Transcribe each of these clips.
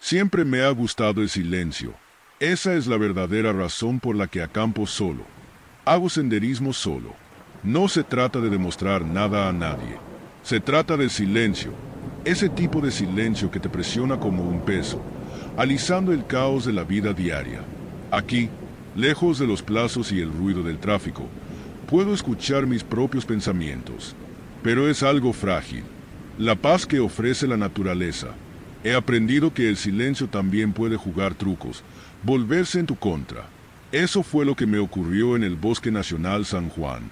Siempre me ha gustado el silencio. Esa es la verdadera razón por la que acampo solo. Hago senderismo solo. No se trata de demostrar nada a nadie. Se trata del silencio. Ese tipo de silencio que te presiona como un peso, alisando el caos de la vida diaria. Aquí, lejos de los plazos y el ruido del tráfico, puedo escuchar mis propios pensamientos. Pero es algo frágil. La paz que ofrece la naturaleza. He aprendido que el silencio también puede jugar trucos, volverse en tu contra. Eso fue lo que me ocurrió en el Bosque Nacional San Juan.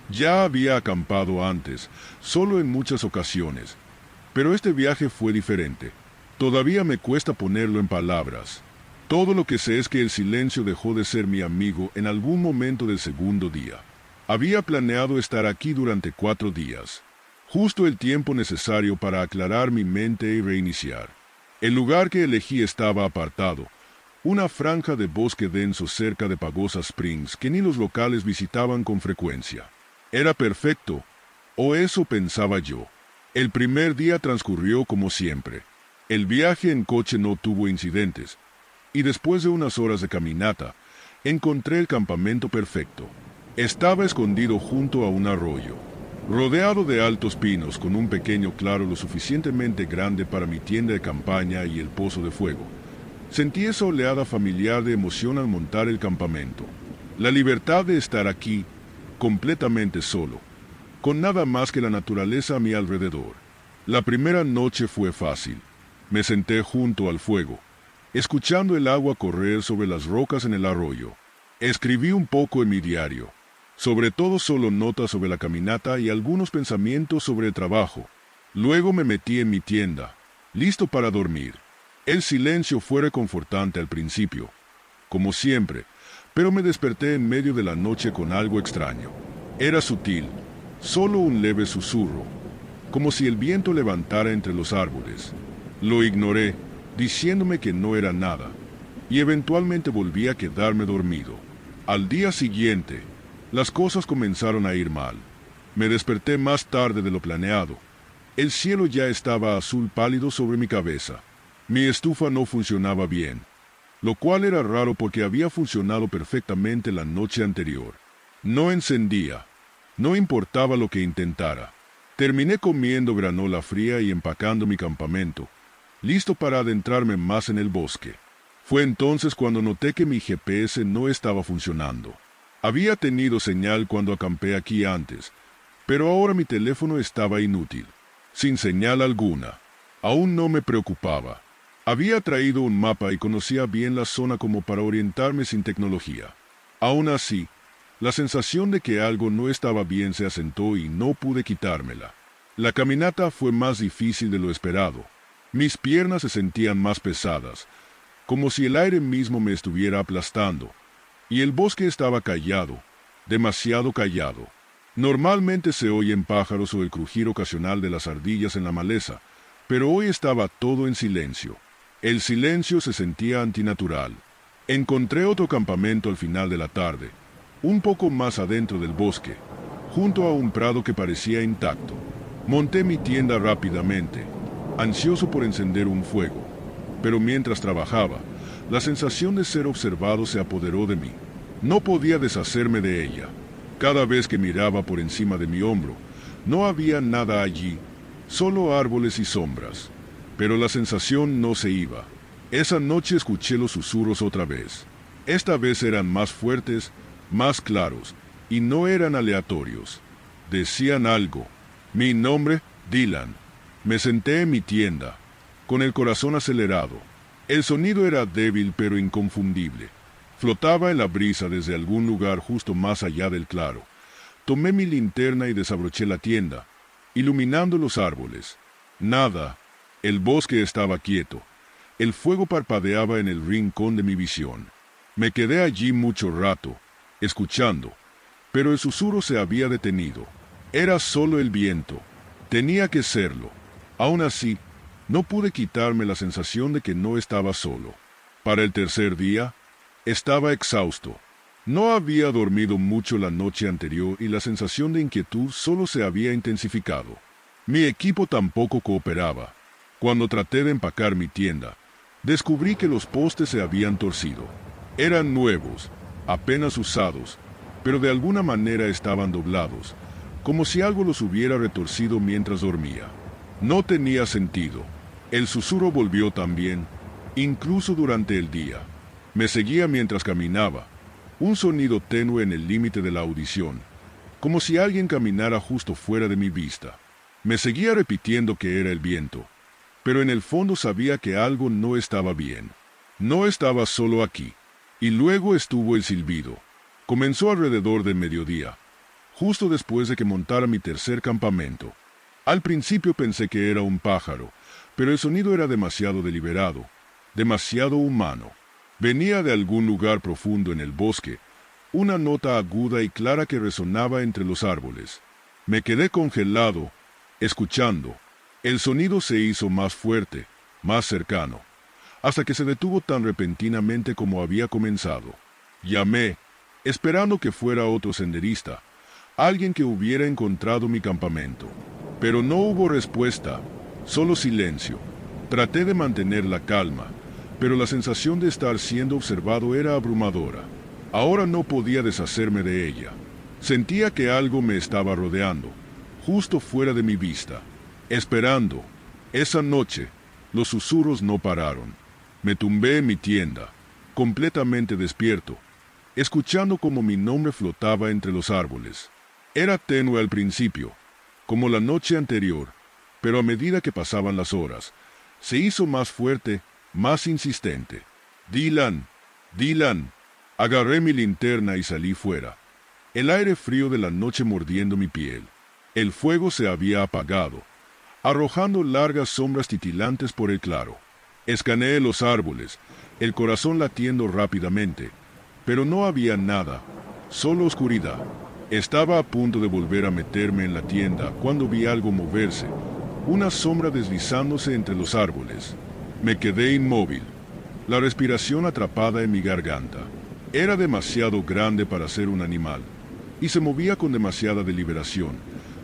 Ya había acampado antes, solo en muchas ocasiones. Pero este viaje fue diferente. Todavía me cuesta ponerlo en palabras. Todo lo que sé es que el silencio dejó de ser mi amigo en algún momento del segundo día. Había planeado estar aquí durante 4 días. Justo el tiempo necesario para aclarar mi mente y reiniciar. El lugar que elegí estaba apartado, una franja de bosque denso cerca de Pagosa Springs que ni los locales visitaban con frecuencia. Era perfecto, o eso pensaba yo. El primer día transcurrió como siempre. El viaje en coche no tuvo incidentes, y después de unas horas de caminata, encontré el campamento perfecto. Estaba escondido junto a un arroyo, rodeado de altos pinos con un pequeño claro lo suficientemente grande para mi tienda de campaña y el pozo de fuego. Sentí esa oleada familiar de emoción al montar el campamento. La libertad de estar aquí, completamente solo, con nada más que la naturaleza a mi alrededor. La primera noche fue fácil. Me senté junto al fuego, escuchando el agua correr sobre las rocas en el arroyo. Escribí un poco en mi diario, sobre todo solo notas sobre la caminata y algunos pensamientos sobre el trabajo. Luego me metí en mi tienda, listo para dormir. El silencio fue reconfortante al principio, como siempre, pero me desperté en medio de la noche con algo extraño. Era sutil, solo un leve susurro, como si el viento levantara entre los árboles. Lo ignoré, diciéndome que no era nada, y eventualmente volví a quedarme dormido. Al día siguiente, las cosas comenzaron a ir mal. Me desperté más tarde de lo planeado. El cielo ya estaba azul pálido sobre mi cabeza. Mi estufa no funcionaba bien, lo cual era raro porque había funcionado perfectamente la noche anterior. No encendía, no importaba lo que intentara. Terminé comiendo granola fría y empacando mi campamento, listo para adentrarme más en el bosque. Fue entonces cuando noté que mi GPS no estaba funcionando. Había tenido señal cuando acampé aquí antes, pero ahora mi teléfono estaba inútil, sin señal alguna. Aún no me preocupaba. Había traído un mapa y conocía bien la zona como para orientarme sin tecnología. Aún así, la sensación de que algo no estaba bien se asentó y no pude quitármela. La caminata fue más difícil de lo esperado. Mis piernas se sentían más pesadas, como si el aire mismo me estuviera aplastando, y el bosque estaba callado, demasiado callado. Normalmente se oyen pájaros o el crujir ocasional de las ardillas en la maleza, pero hoy estaba todo en silencio. El silencio se sentía antinatural. Encontré otro campamento al final de la tarde, un poco más adentro del bosque, junto a un prado que parecía intacto. Monté mi tienda rápidamente, ansioso por encender un fuego, pero mientras trabajaba, la sensación de ser observado se apoderó de mí. No podía deshacerme de ella. Cada vez que miraba por encima de mi hombro, no había nada allí, solo árboles y sombras. Pero la sensación no se iba. Esa noche escuché los susurros otra vez. Esta vez eran más fuertes, más claros, y no eran aleatorios. Decían algo. Mi nombre, Dylan. Me senté en mi tienda, con el corazón acelerado. El sonido era débil pero inconfundible. Flotaba en la brisa desde algún lugar justo más allá del claro. Tomé mi linterna y desabroché la tienda, iluminando los árboles. Nada. El bosque estaba quieto. El fuego parpadeaba en el rincón de mi visión. Me quedé allí mucho rato, escuchando, pero el susurro se había detenido. Era solo el viento. Tenía que serlo. Aún así, no pude quitarme la sensación de que no estaba solo. Para el tercer día, estaba exhausto. No había dormido mucho la noche anterior y la sensación de inquietud solo se había intensificado. Mi equipo tampoco cooperaba. Cuando traté de empacar mi tienda, Descubrí que los postes se habían torcido. Eran nuevos, apenas usados, pero de alguna manera estaban doblados, como si algo los hubiera retorcido mientras dormía. No tenía sentido. El susurro volvió también, incluso durante el día. Me seguía mientras caminaba, un sonido tenue en el límite de la audición, como si alguien caminara justo fuera de mi vista. Me seguía repitiendo que era el viento, pero en el fondo sabía que algo no estaba bien. No estaba solo aquí. Y luego estuvo el silbido. Comenzó alrededor de mediodía, justo después de que montara mi tercer campamento. Al principio pensé que era un pájaro, pero el sonido era demasiado deliberado, demasiado humano. Venía de algún lugar profundo en el bosque, una nota aguda y clara que resonaba entre los árboles. Me quedé congelado, escuchando. El sonido se hizo más fuerte, más cercano, hasta que se detuvo tan repentinamente como había comenzado. Llamé, esperando que fuera otro senderista, alguien que hubiera encontrado mi campamento. Pero no hubo respuesta, solo silencio. Traté de mantener la calma, pero la sensación de estar siendo observado era abrumadora. Ahora no podía deshacerme de ella. Sentía que algo me estaba rodeando, justo fuera de mi vista, esperando. Esa noche, los susurros no pararon. Me tumbé en mi tienda, completamente despierto, escuchando cómo mi nombre flotaba entre los árboles. Era tenue al principio, como la noche anterior, pero a medida que pasaban las horas, se hizo más fuerte, más insistente. Dylan, Dylan. Agarré mi linterna y salí fuera. El aire frío de la noche mordiendo mi piel. El fuego se había apagado, arrojando largas sombras titilantes por el claro. Escaneé los árboles, el corazón latiendo rápidamente, pero no había nada, solo oscuridad. Estaba a punto de volver a meterme en la tienda cuando vi algo moverse, una sombra deslizándose entre los árboles. Me quedé inmóvil, la respiración atrapada en mi garganta. Era demasiado grande para ser un animal, y se movía con demasiada deliberación,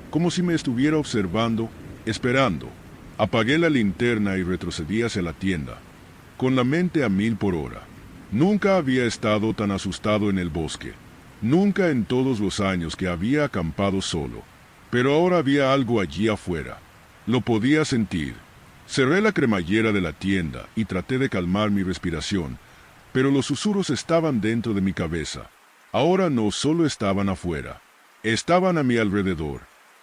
como si me estuviera observando, esperando. Apagué la linterna y retrocedí hacia la tienda, con la mente a 1000 por hora. Nunca había estado tan asustado en el bosque, nunca en todos los años que había acampado solo, pero ahora había algo allí afuera. Lo podía sentir. Cerré la cremallera de la tienda y traté de calmar mi respiración, pero los susurros estaban dentro de mi cabeza. Ahora no solo estaban afuera, estaban a mi alrededor.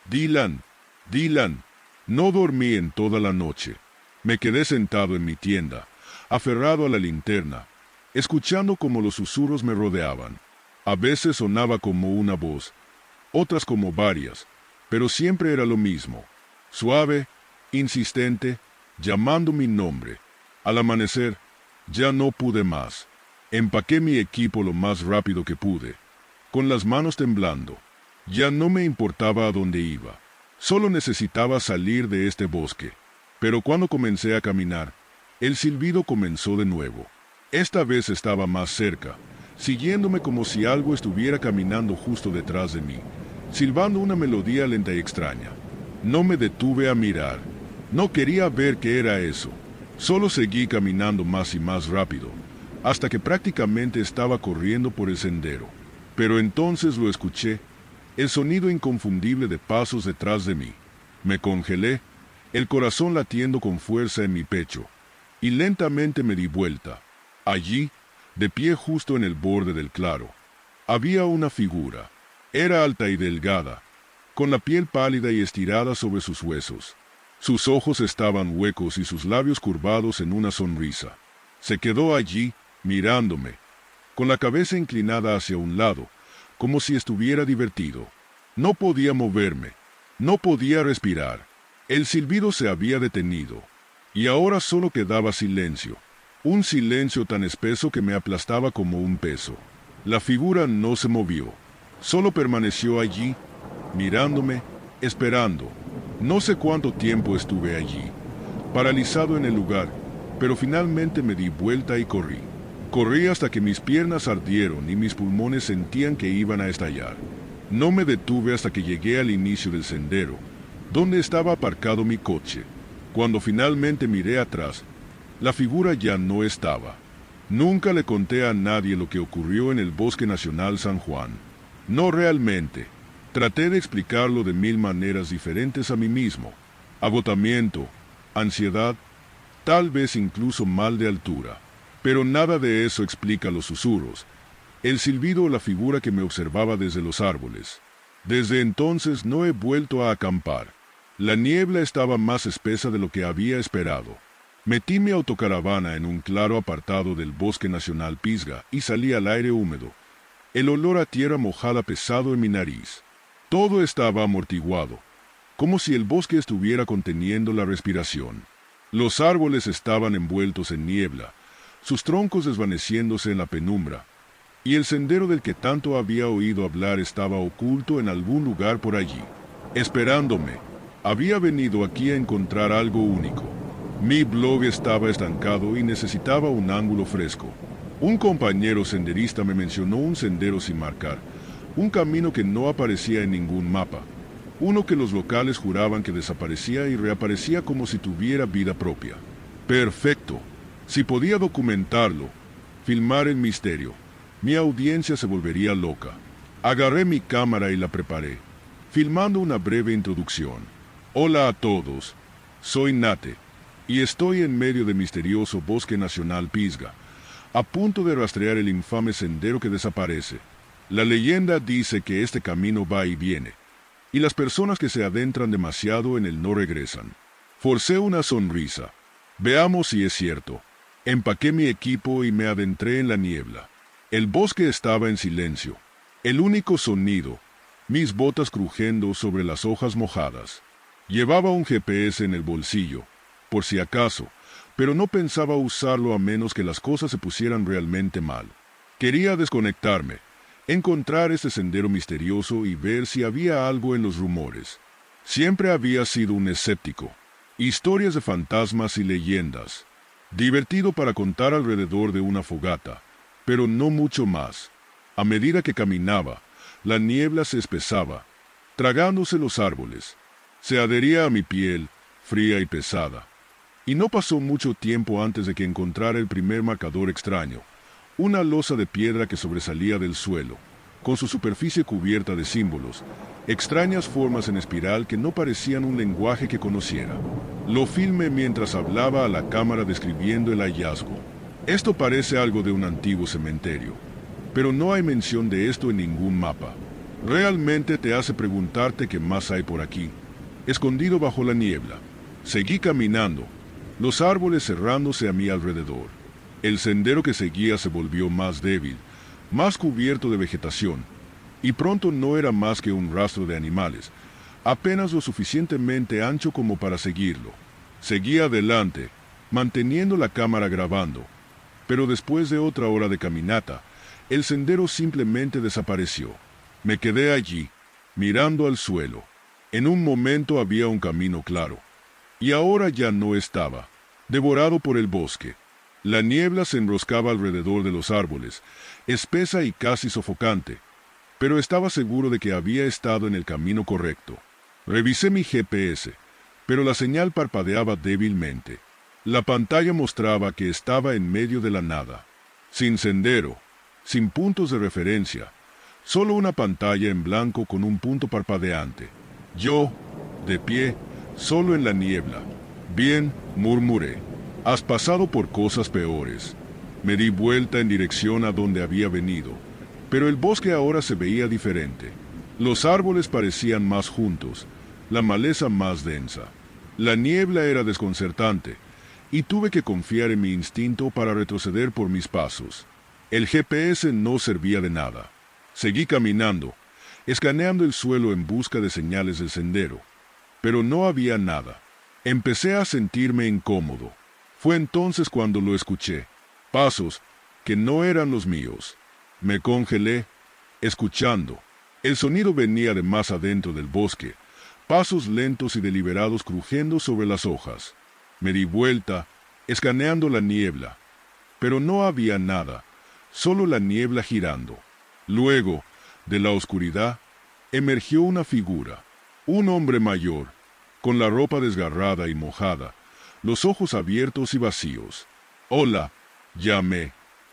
Dylan, Dylan. No dormí en toda la noche. Me quedé sentado en mi tienda, aferrado a la linterna, escuchando cómo los susurros me rodeaban. A veces sonaba como una voz, otras como varias, pero siempre era lo mismo, suave, insistente, llamando mi nombre. Al amanecer, ya no pude más. Empaqué mi equipo lo más rápido que pude, con las manos temblando. Ya no me importaba a dónde iba. Solo necesitaba salir de este bosque. Pero cuando comencé a caminar, el silbido comenzó de nuevo. Esta vez estaba más cerca, siguiéndome como si algo estuviera caminando justo detrás de mí, silbando una melodía lenta y extraña. No me detuve a mirar. No quería ver qué era eso. Solo seguí caminando más y más rápido, hasta que prácticamente estaba corriendo por el sendero. Pero entonces lo escuché, el sonido inconfundible de pasos detrás de mí. Me congelé, el corazón latiendo con fuerza en mi pecho, y lentamente me di vuelta. Allí, de pie justo en el borde del claro, había una figura. Era alta y delgada, con la piel pálida y estirada sobre sus huesos. Sus ojos estaban huecos y sus labios curvados en una sonrisa. Se quedó allí, mirándome, con la cabeza inclinada hacia un lado, como si estuviera divertido. No podía moverme, no podía respirar. El silbido se había detenido, y ahora solo quedaba silencio, un silencio tan espeso que me aplastaba como un peso. La figura no se movió, solo permaneció allí, mirándome, esperando. No sé cuánto tiempo estuve allí, paralizado en el lugar, pero finalmente me di vuelta y corrí. Corrí hasta que mis piernas ardieron y mis pulmones sentían que iban a estallar. No me detuve hasta que llegué al inicio del sendero, donde estaba aparcado mi coche. Cuando finalmente miré atrás, La figura ya no estaba. Nunca le conté a nadie lo que ocurrió en el Bosque Nacional San Juan. No realmente. Traté de explicarlo de 1000 maneras diferentes a mí mismo. Agotamiento, ansiedad, tal vez incluso mal de altura. Pero nada de eso explica los susurros, el silbido o la figura que me observaba desde los árboles. Desde entonces no he vuelto a acampar. La niebla estaba más espesa de lo que había esperado. Metí mi autocaravana en un claro apartado del Bosque Nacional Pisgah y salí al aire húmedo. El olor a tierra mojada pesado en mi nariz. Todo estaba amortiguado, como si el bosque estuviera conteniendo la respiración. Los árboles estaban envueltos en niebla, sus troncos desvaneciéndose en la penumbra, y el sendero del que tanto había oído hablar estaba oculto en algún lugar por allí, esperándome. Había venido aquí a encontrar algo único. Mi blog estaba estancado y necesitaba un ángulo fresco. Un compañero senderista me mencionó un sendero sin marcar, un camino que no aparecía en ningún mapa, uno que los locales juraban que desaparecía y reaparecía como si tuviera vida propia. Perfecto. Si podía documentarlo, filmar el misterio, mi audiencia se volvería loca. Agarré mi cámara y la preparé, filmando una breve introducción. Hola a todos, soy Nate, y estoy en medio del misterioso Bosque Nacional Pisgah, a punto de rastrear el infame sendero que desaparece. La leyenda dice que este camino va y viene, y las personas que se adentran demasiado en él no regresan. Forcé una sonrisa. Veamos si es cierto. Empaqué mi equipo y me adentré en la niebla. El bosque estaba en silencio. El único sonido, mis botas crujiendo sobre las hojas mojadas. Llevaba un GPS en el bolsillo, por si acaso, pero no pensaba usarlo a menos que las cosas se pusieran realmente mal. Quería desconectarme, encontrar ese sendero misterioso y ver si había algo en los rumores. Siempre había sido un escéptico. Historias de fantasmas y leyendas. Divertido para contar alrededor de una fogata, pero no mucho más. A medida que caminaba, la niebla se espesaba, tragándose los árboles. Se adhería a mi piel, fría y pesada. Y no pasó mucho tiempo antes de que encontrara el primer marcador extraño, una losa de piedra que sobresalía del suelo, con su superficie cubierta de símbolos, extrañas formas en espiral que no parecían un lenguaje que conociera. Lo filmé mientras hablaba a la cámara describiendo el hallazgo. Esto parece algo de un antiguo cementerio, pero no hay mención de esto en ningún mapa. Realmente te hace preguntarte qué más hay por aquí, escondido bajo la niebla. Seguí caminando, los árboles cerrándose a mi alrededor. El sendero que seguía se volvió más débil, más cubierto de vegetación, y pronto no era más que un rastro de animales, apenas lo suficientemente ancho como para seguirlo. Seguí adelante, manteniendo la cámara grabando, pero después de otra hora de caminata, el sendero simplemente desapareció. Me quedé allí, mirando al suelo. En un momento había un camino claro, y ahora ya no estaba, devorado por el bosque. La niebla se enroscaba alrededor de los árboles, espesa y casi sofocante, pero estaba seguro de que había estado en el camino correcto. Revisé mi GPS, pero la señal parpadeaba débilmente. La pantalla mostraba que estaba en medio de la nada, sin sendero, sin puntos de referencia, solo una pantalla en blanco con un punto parpadeante. Yo, de pie, solo en la niebla. Bien, murmuré. Has pasado por cosas peores. Me di vuelta en dirección a donde había venido, pero el bosque ahora se veía diferente. Los árboles parecían más juntos, la maleza más densa. La niebla era desconcertante, y tuve que confiar en mi instinto para retroceder por mis pasos. El GPS no servía de nada. Seguí caminando, escaneando el suelo en busca de señales del sendero, pero no había nada. Empecé a sentirme incómodo. Fue entonces cuando lo escuché. Pasos que no eran los míos. Me congelé, escuchando. El sonido venía de más adentro del bosque, pasos lentos y deliberados crujiendo sobre las hojas. Me di vuelta, escaneando la niebla, pero no había nada, solo la niebla girando. Luego, de la oscuridad, emergió una figura, un hombre mayor, con la ropa desgarrada y mojada, los ojos abiertos y vacíos. «Hola», llamé,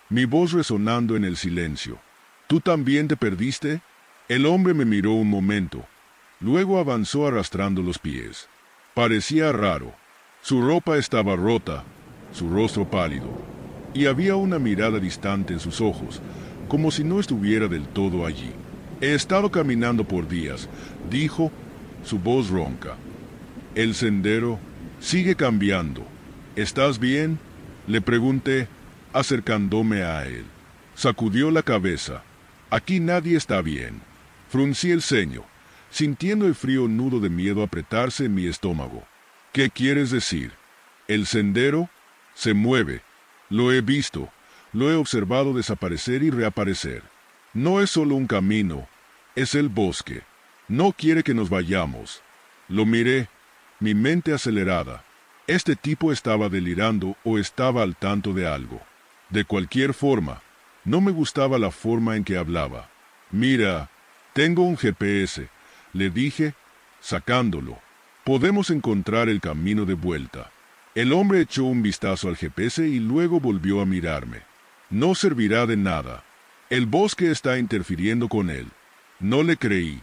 mi voz resonando en el silencio. «¿Tú también te perdiste?» El hombre me miró un momento. Luego avanzó arrastrando los pies. Parecía raro. Su ropa estaba rota, su rostro pálido, y había una mirada distante en sus ojos, como si no estuviera del todo allí. «He estado caminando por días», dijo, su voz ronca. «El sendero sigue cambiando. ¿Estás bien?», le pregunté, acercándome a él. Sacudió la cabeza. «Aquí nadie está bien». Fruncí el ceño, sintiendo el frío nudo de miedo apretarse en mi estómago. «¿Qué quieres decir?» «El sendero se mueve. Lo he visto, lo he observado desaparecer y reaparecer. No es solo un camino, es el bosque. No quiere que nos vayamos». Lo miré, mi mente acelerada. Este tipo estaba delirando o estaba al tanto de algo. De cualquier forma, no me gustaba la forma en que hablaba. «Mira, tengo un GPS», le dije, sacándolo. «Podemos encontrar el camino de vuelta». El hombre echó un vistazo al GPS y luego volvió a mirarme. «No servirá de nada. El bosque está interfiriendo con él». No le creí.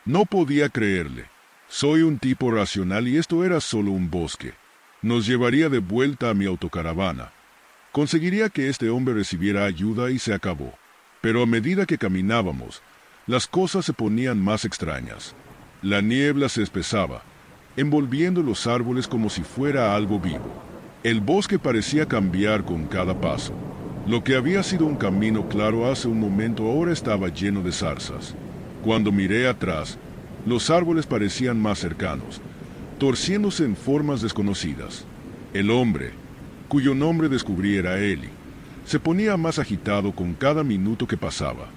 No podía creerle. Soy un tipo racional y esto era solo un bosque. Nos llevaría de vuelta a mi autocaravana. Conseguiría que este hombre recibiera ayuda y se acabó. Pero a medida que caminábamos, las cosas se ponían más extrañas. La niebla se espesaba, envolviendo los árboles como si fuera algo vivo. El bosque parecía cambiar con cada paso. Lo que había sido un camino claro hace un momento ahora estaba lleno de zarzas. Cuando miré atrás, los árboles parecían más cercanos, torciéndose en formas desconocidas. El hombre, cuyo nombre descubrí era Eli, se ponía más agitado con cada minuto que pasaba.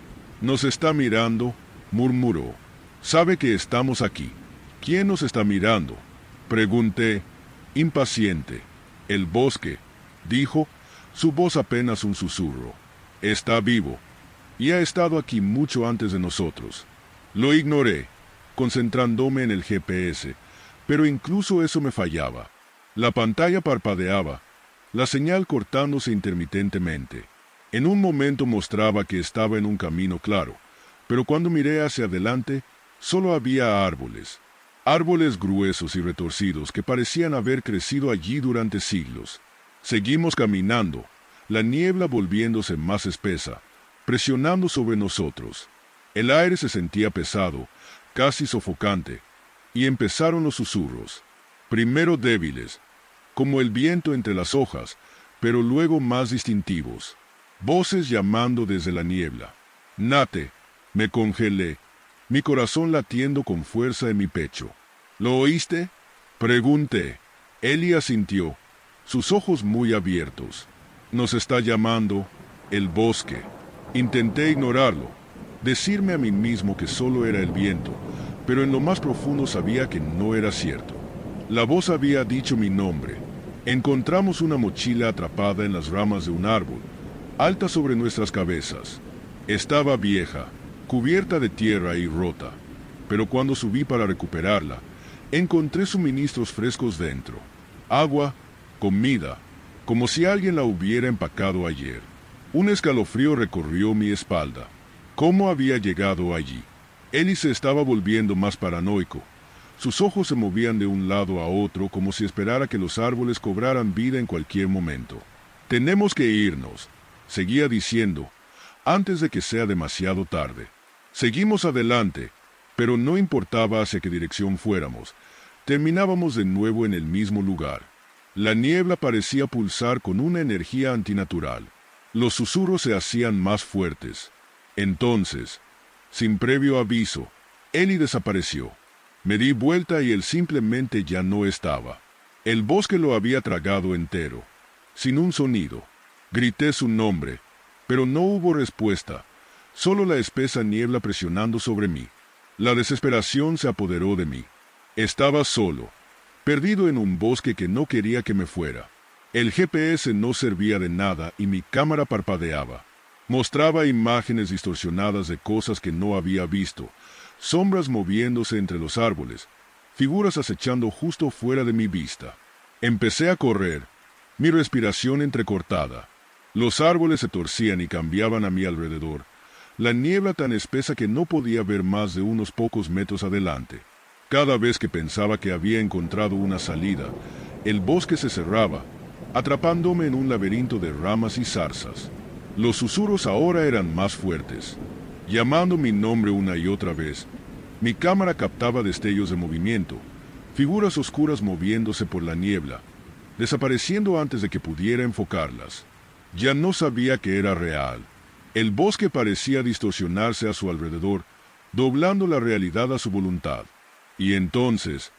«Nos está mirando», murmuró. «Sabe que estamos aquí». «¿Quién nos está mirando?», pregunté, impaciente. «El bosque», dijo, su voz apenas un susurro. «Está vivo, y ha estado aquí mucho antes de nosotros». Lo ignoré, concentrándome en el GPS, pero incluso eso me fallaba. La pantalla parpadeaba, la señal cortándose intermitentemente. En un momento mostraba que estaba en un camino claro, pero cuando miré hacia adelante, solo había árboles. Árboles gruesos y retorcidos que parecían haber crecido allí durante siglos. Seguimos caminando, la niebla volviéndose más espesa, presionando sobre nosotros. El aire se sentía pesado, casi sofocante, y empezaron los susurros. Primero débiles, como el viento entre las hojas, pero luego más distintivos. Voces llamando desde la niebla. «Nate», me congelé, mi corazón latiendo con fuerza en mi pecho. «¿Lo oíste?», pregunté. Eli asintió, sus ojos muy abiertos. «Nos está llamando el bosque». Intenté ignorarlo, decirme a mí mismo que solo era el viento, pero en lo más profundo sabía que no era cierto. La voz había dicho mi nombre. Encontramos una mochila atrapada en las ramas de un árbol, alta sobre nuestras cabezas. Estaba vieja, cubierta de tierra y rota, pero cuando subí para recuperarla, encontré suministros frescos dentro. Agua, comida, como si alguien la hubiera empacado ayer. Un escalofrío recorrió mi espalda. ¿Cómo había llegado allí? Eli se estaba volviendo más paranoico. Sus ojos se movían de un lado a otro como si esperara que los árboles cobraran vida en cualquier momento. «Tenemos que irnos», seguía diciendo, antes de que sea demasiado tarde. Seguimos adelante, pero no importaba hacia qué dirección fuéramos. Terminábamos de nuevo en el mismo lugar. La niebla parecía pulsar con una energía antinatural. Los susurros se hacían más fuertes. Entonces, sin previo aviso, Eli desapareció. Me di vuelta y él simplemente ya no estaba. El bosque lo había tragado entero, sin un sonido. Grité su nombre, pero no hubo respuesta, solo la espesa niebla presionando sobre mí. La desesperación se apoderó de mí. Estaba solo, perdido en un bosque que no quería que me fuera. El GPS no servía de nada y mi cámara parpadeaba. Mostraba imágenes distorsionadas de cosas que no había visto, sombras moviéndose entre los árboles, figuras acechando justo fuera de mi vista. Empecé a correr, mi respiración entrecortada. Los árboles se torcían y cambiaban a mi alrededor, la niebla tan espesa que no podía ver más de unos pocos metros adelante. Cada vez que pensaba que había encontrado una salida, el bosque se cerraba, atrapándome en un laberinto de ramas y zarzas. Los susurros ahora eran más fuertes, llamando mi nombre una y otra vez. Mi cámara captaba destellos de movimiento, figuras oscuras moviéndose por la niebla, desapareciendo antes de que pudiera enfocarlas. Ya no sabía que era real. El bosque parecía distorsionarse a su alrededor, doblando la realidad a su voluntad. Y entonces,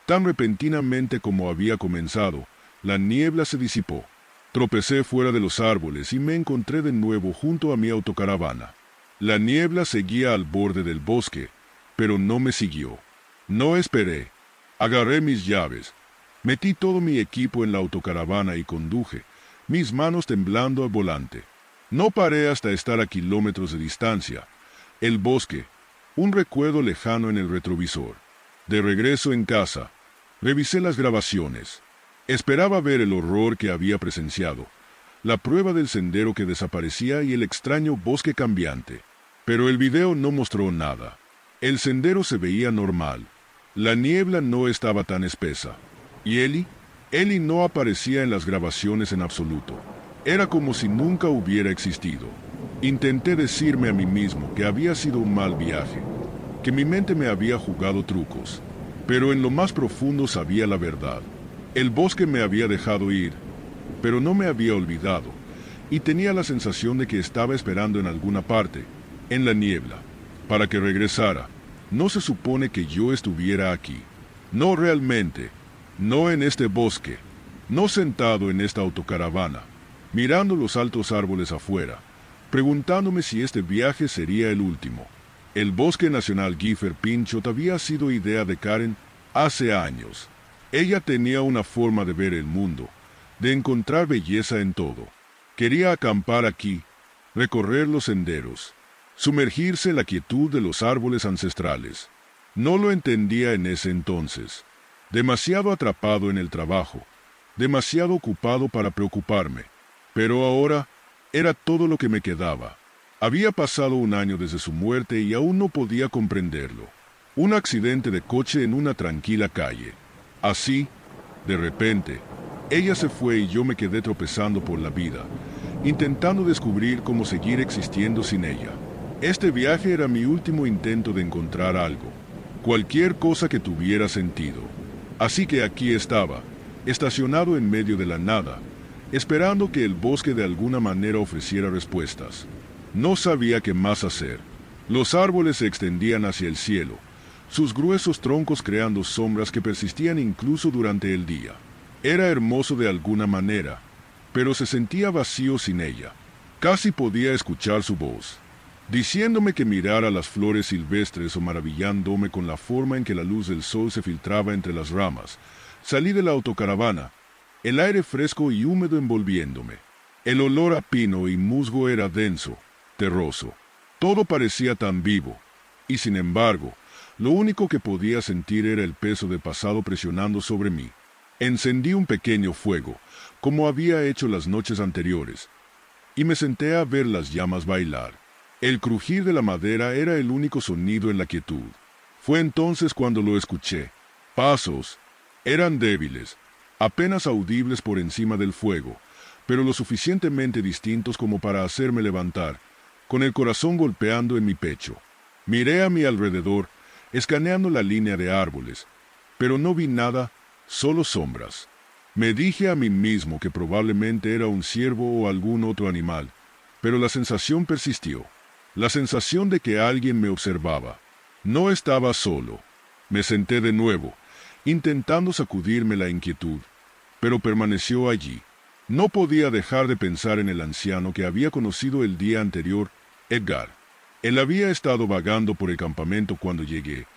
tan repentinamente como había comenzado, la niebla se disipó. Tropecé fuera de los árboles y me encontré de nuevo junto a mi autocaravana. La niebla seguía al borde del bosque, pero no me siguió. No esperé. Agarré mis llaves, metí todo mi equipo en la autocaravana y conduje, mis manos temblando al volante. No paré hasta estar a kilómetros de distancia. El bosque, un recuerdo lejano en el retrovisor. De regreso en casa, revisé las grabaciones. Esperaba ver el horror que había presenciado, la prueba del sendero que desaparecía y el extraño bosque cambiante. Pero el video no mostró nada. El sendero se veía normal. La niebla no estaba tan espesa. ¿Y Ellie? Ellie no aparecía en las grabaciones en absoluto. Era como si nunca hubiera existido. Intenté decirme a mí mismo que había sido un mal viaje, que mi mente me había jugado trucos, pero en lo más profundo sabía la verdad. El bosque me había dejado ir, pero no me había olvidado, y tenía la sensación de que estaba esperando en alguna parte, en la niebla, para que regresara. No se supone que yo estuviera aquí. No realmente. No en este bosque. No sentado en esta autocaravana, mirando los altos árboles afuera, preguntándome si este viaje sería el último. El Bosque Nacional Gifford Pinchot había sido idea de Karen hace años. Ella tenía una forma de ver el mundo, de encontrar belleza en todo. Quería acampar aquí, recorrer los senderos, sumergirse en la quietud de los árboles ancestrales. No lo entendía en ese entonces. Demasiado atrapado en el trabajo, demasiado ocupado para preocuparme. Pero ahora era todo lo que me quedaba. Había pasado un año desde su muerte y aún no podía comprenderlo. Un accidente de coche en una tranquila calle. Así, de repente, ella se fue y yo me quedé tropezando por la vida, intentando descubrir cómo seguir existiendo sin ella. Este viaje era mi último intento de encontrar algo, cualquier cosa que tuviera sentido. Así que aquí estaba, estacionado en medio de la nada, esperando que el bosque de alguna manera ofreciera respuestas. No sabía qué más hacer. Los árboles se extendían hacia el cielo, sus gruesos troncos creando sombras que persistían incluso durante el día. Era hermoso de alguna manera, pero se sentía vacío sin ella. Casi podía escuchar su voz, diciéndome que mirara las flores silvestres o maravillándome con la forma en que la luz del sol se filtraba entre las ramas. Salí de la autocaravana, el aire fresco y húmedo envolviéndome. El olor a pino y musgo era denso, terroso. Todo parecía tan vivo, y sin embargo, lo único que podía sentir era el peso del pasado presionando sobre mí. Encendí un pequeño fuego, como había hecho las noches anteriores, y me senté a ver las llamas bailar. El crujir de la madera era el único sonido en la quietud. Fue entonces cuando lo escuché. Pasos. Eran débiles, apenas audibles por encima del fuego, pero lo suficientemente distintos como para hacerme levantar, con el corazón golpeando en mi pecho. Miré a mi alrededor, escaneando la línea de árboles, pero no vi nada, solo sombras. Me dije a mí mismo que probablemente era un ciervo o algún otro animal, pero la sensación persistió. La sensación de que alguien me observaba. No estaba solo. Me senté de nuevo, intentando sacudirme la inquietud, pero permaneció allí. No podía dejar de pensar en el anciano que había conocido el día anterior, Edgar. Él había estado vagando por el campamento cuando llegué,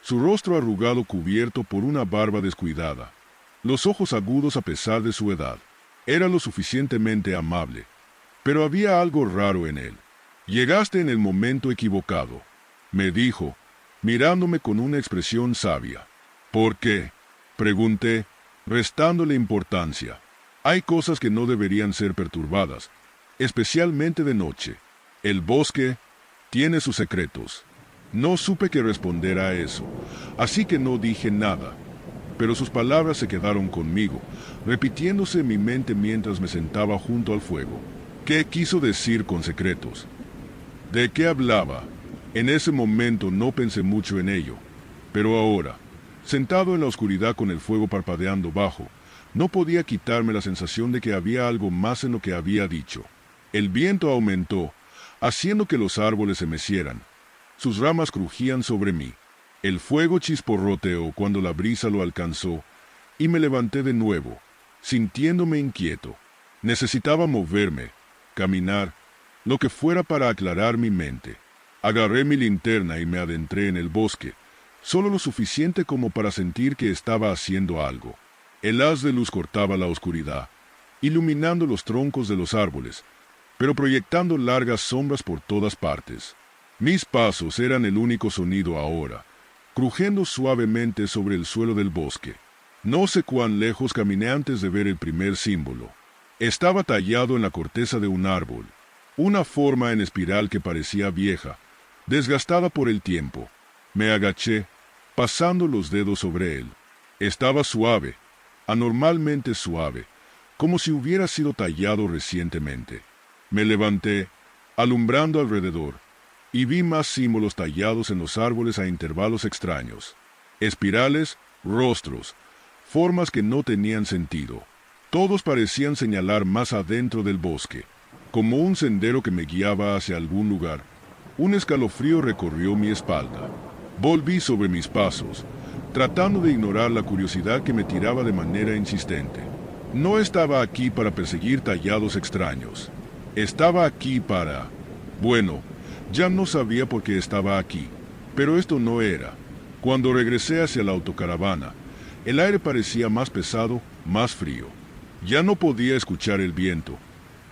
su rostro arrugado cubierto por una barba descuidada, los ojos agudos a pesar de su edad. Era lo suficientemente amable, pero había algo raro en él. Llegaste en el momento equivocado, me dijo, mirándome con una expresión sabia. ¿Por qué? Pregunté. restándole importancia. Hay cosas que no deberían ser perturbadas, especialmente de noche. El bosque tiene sus secretos. No supe qué responder a eso, así que no dije nada. Pero sus palabras se quedaron conmigo, repitiéndose en mi mente mientras me sentaba junto al fuego. ¿Qué quiso decir con secretos? ¿De qué hablaba? En ese momento no pensé mucho en ello, pero ahora, sentado en la oscuridad con el fuego parpadeando bajo, no podía quitarme la sensación de que había algo más en lo que había dicho. El viento aumentó, haciendo que los árboles se mecieran. Sus ramas crujían sobre mí. El fuego chisporroteó cuando la brisa lo alcanzó, y me levanté de nuevo, sintiéndome inquieto. Necesitaba moverme, caminar, lo que fuera para aclarar mi mente. Agarré mi linterna y me adentré en el bosque, solo lo suficiente como para sentir que estaba haciendo algo. El haz de luz cortaba la oscuridad, iluminando los troncos de los árboles, pero proyectando largas sombras por todas partes. Mis pasos eran el único sonido ahora, crujiendo suavemente sobre el suelo del bosque. No sé cuán lejos caminé antes de ver el primer símbolo. Estaba tallado en la corteza de un árbol, una forma en espiral que parecía vieja, desgastada por el tiempo. Me agaché, pasando los dedos sobre él. Estaba suave, anormalmente suave, como si hubiera sido tallado recientemente. Me levanté, alumbrando alrededor, y vi más símbolos tallados en los árboles a intervalos extraños. Espirales, rostros, formas que no tenían sentido. Todos parecían señalar más adentro del bosque, como un sendero que me guiaba hacia algún lugar. Un escalofrío recorrió mi espalda. Volví sobre mis pasos, tratando de ignorar la curiosidad que me tiraba de manera insistente. No estaba aquí para perseguir tallados extraños. Estaba aquí para... Bueno, ya no sabía por qué estaba aquí, pero esto no era. Cuando regresé hacia la autocaravana, el aire parecía más pesado, más frío. Ya no podía escuchar el viento,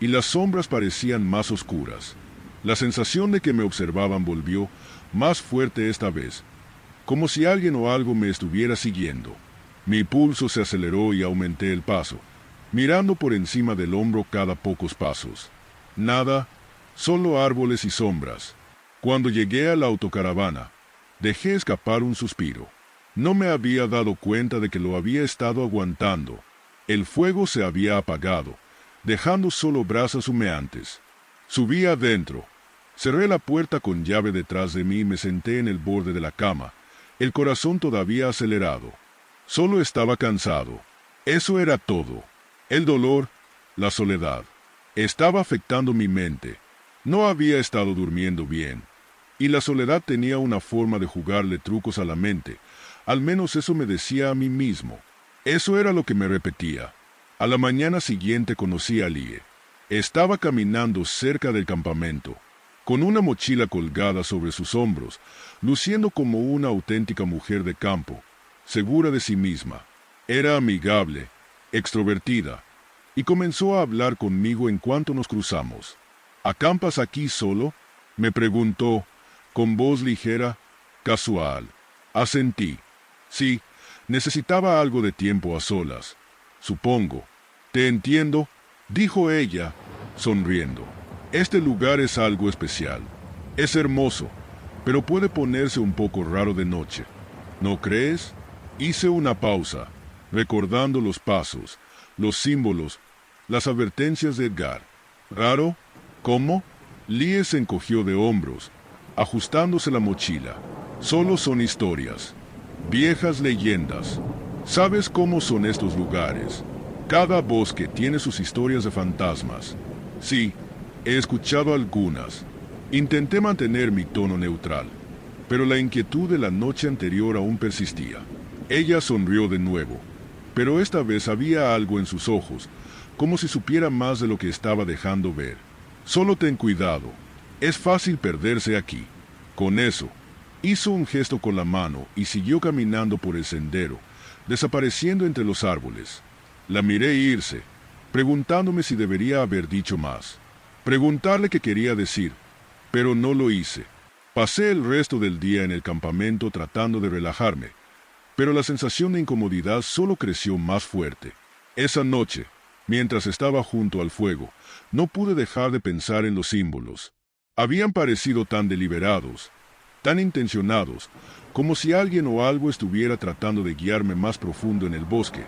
y las sombras parecían más oscuras. La sensación de que me observaban volvió, más fuerte esta vez, como si alguien o algo me estuviera siguiendo. Mi pulso se aceleró y aumenté el paso, mirando por encima del hombro cada pocos pasos. Nada, solo árboles y sombras. Cuando llegué a la autocaravana, dejé escapar un suspiro. No me había dado cuenta de que lo había estado aguantando. El fuego se había apagado, dejando solo brasas humeantes. Subí adentro. Cerré la puerta con llave detrás de mí y me senté en el borde de la cama, el corazón todavía acelerado. Solo estaba cansado. Eso era todo. El dolor, la soledad. Estaba afectando mi mente. No había estado durmiendo bien, y la soledad tenía una forma de jugarle trucos a la mente. Al menos eso me decía a mí mismo. Eso era lo que me repetía. A la mañana siguiente conocí a Lie. Estaba caminando cerca del campamento, con una mochila colgada sobre sus hombros, luciendo como una auténtica mujer de campo, segura de sí misma. Era amigable, extrovertida, y comenzó a hablar conmigo en cuanto nos cruzamos. ¿Acampas aquí solo?, me preguntó, con voz ligera, casual. Asentí. Sí, necesitaba algo de tiempo a solas. Supongo. Te entiendo, dijo ella, sonriendo. Este lugar es algo especial. Es hermoso, pero puede ponerse un poco raro de noche. ¿No crees? Hice una pausa, recordando los pasos, los símbolos, las advertencias de Edgar. ¿Raro? ¿Cómo? Lie se encogió de hombros, ajustándose la mochila. Solo son historias, viejas leyendas. ¿Sabes cómo son estos lugares? Cada bosque tiene sus historias de fantasmas. Sí, he escuchado algunas. Intenté mantener mi tono neutral, pero la inquietud de la noche anterior aún persistía. Ella sonrió de nuevo, pero esta vez había algo en sus ojos, como si supiera más de lo que estaba dejando ver. Solo ten cuidado. Es fácil perderse aquí. Con eso, hizo un gesto con la mano y siguió caminando por el sendero, desapareciendo entre los árboles. La miré irse, preguntándome si debería haber dicho más. Preguntarle qué quería decir, pero no lo hice. Pasé el resto del día en el campamento tratando de relajarme, Pero la sensación de incomodidad solo creció más fuerte. Esa noche, mientras estaba junto al fuego, no pude dejar de pensar en los símbolos. Habían parecido tan deliberados, tan intencionados, como si alguien o algo estuviera tratando de guiarme más profundo en el bosque.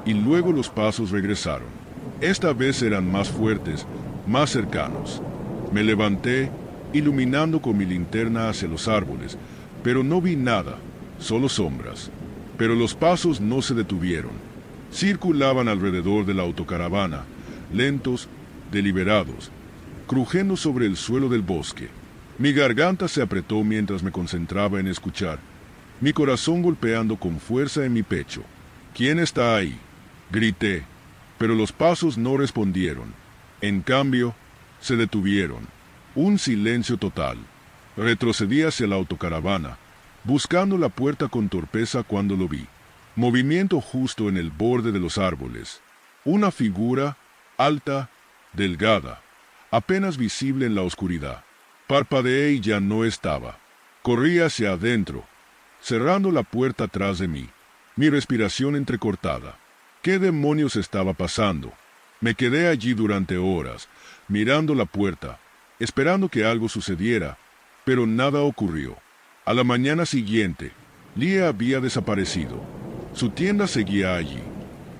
Y luego los pasos regresaron. Esta vez eran más fuertes, más cercanos. Me levanté, iluminando con mi linterna hacia los árboles, pero no vi nada, solo sombras. Pero los pasos no se detuvieron. Circulaban alrededor de la autocaravana, lentos, deliberados, crujiendo sobre el suelo del bosque. Mi garganta se apretó mientras me concentraba en escuchar, mi corazón golpeando con fuerza en mi pecho. ¿Quién está ahí?, grité, pero los pasos no respondieron. En cambio, se detuvieron. Un silencio total. Retrocedí hacia la autocaravana, buscando la puerta con torpeza cuando lo vi. Movimiento justo en el borde de los árboles. Una figura, alta, delgada, apenas visible en la oscuridad. Parpadeé y ya no estaba. Corrí hacia adentro, cerrando la puerta tras de mí, mi respiración entrecortada. ¿Qué demonios estaba pasando? Me quedé allí durante horas, mirando la puerta, esperando que algo sucediera, pero nada ocurrió. A la mañana siguiente, Lia había desaparecido. Su tienda seguía allí.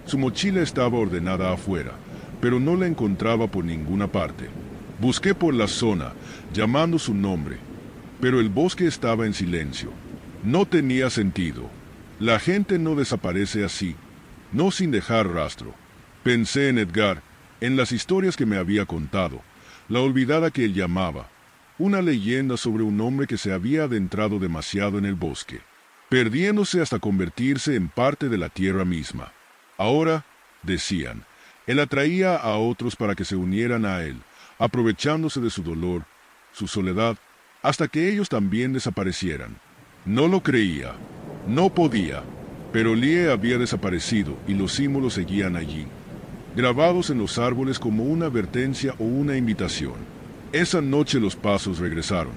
Su mochila estaba ordenada afuera, pero no la encontraba por ninguna parte. Busqué por la zona, llamando su nombre, pero el bosque estaba en silencio. No tenía sentido. La gente no desaparece así, no sin dejar rastro. Pensé en Edgar, en las historias que me había contado, la olvidada que él llamaba, una leyenda sobre un hombre que se había adentrado demasiado en el bosque, perdiéndose hasta convertirse en parte de la tierra misma. Ahora, decían, él atraía a otros para que se unieran a él, aprovechándose de su dolor, su soledad, hasta que ellos también desaparecieran. No lo creía, no podía, pero Lie había desaparecido y los símbolos seguían allí, grabados en los árboles como una advertencia o una invitación. Esa noche los pasos regresaron,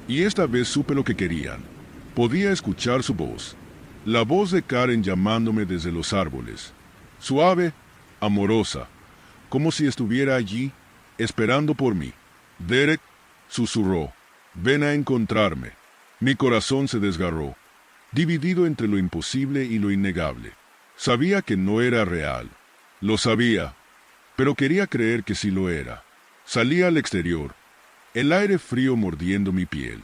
y esta vez supe lo que querían. Podía escuchar su voz, la voz de Karen llamándome desde los árboles, suave, amorosa, como si estuviera allí, esperando por mí. Derek, susurró, ven a encontrarme. Mi corazón se desgarró, dividido entre lo imposible y lo innegable. Sabía que no era real, lo sabía, pero quería creer que sí lo era. Salí al exterior, el aire frío mordiendo mi piel.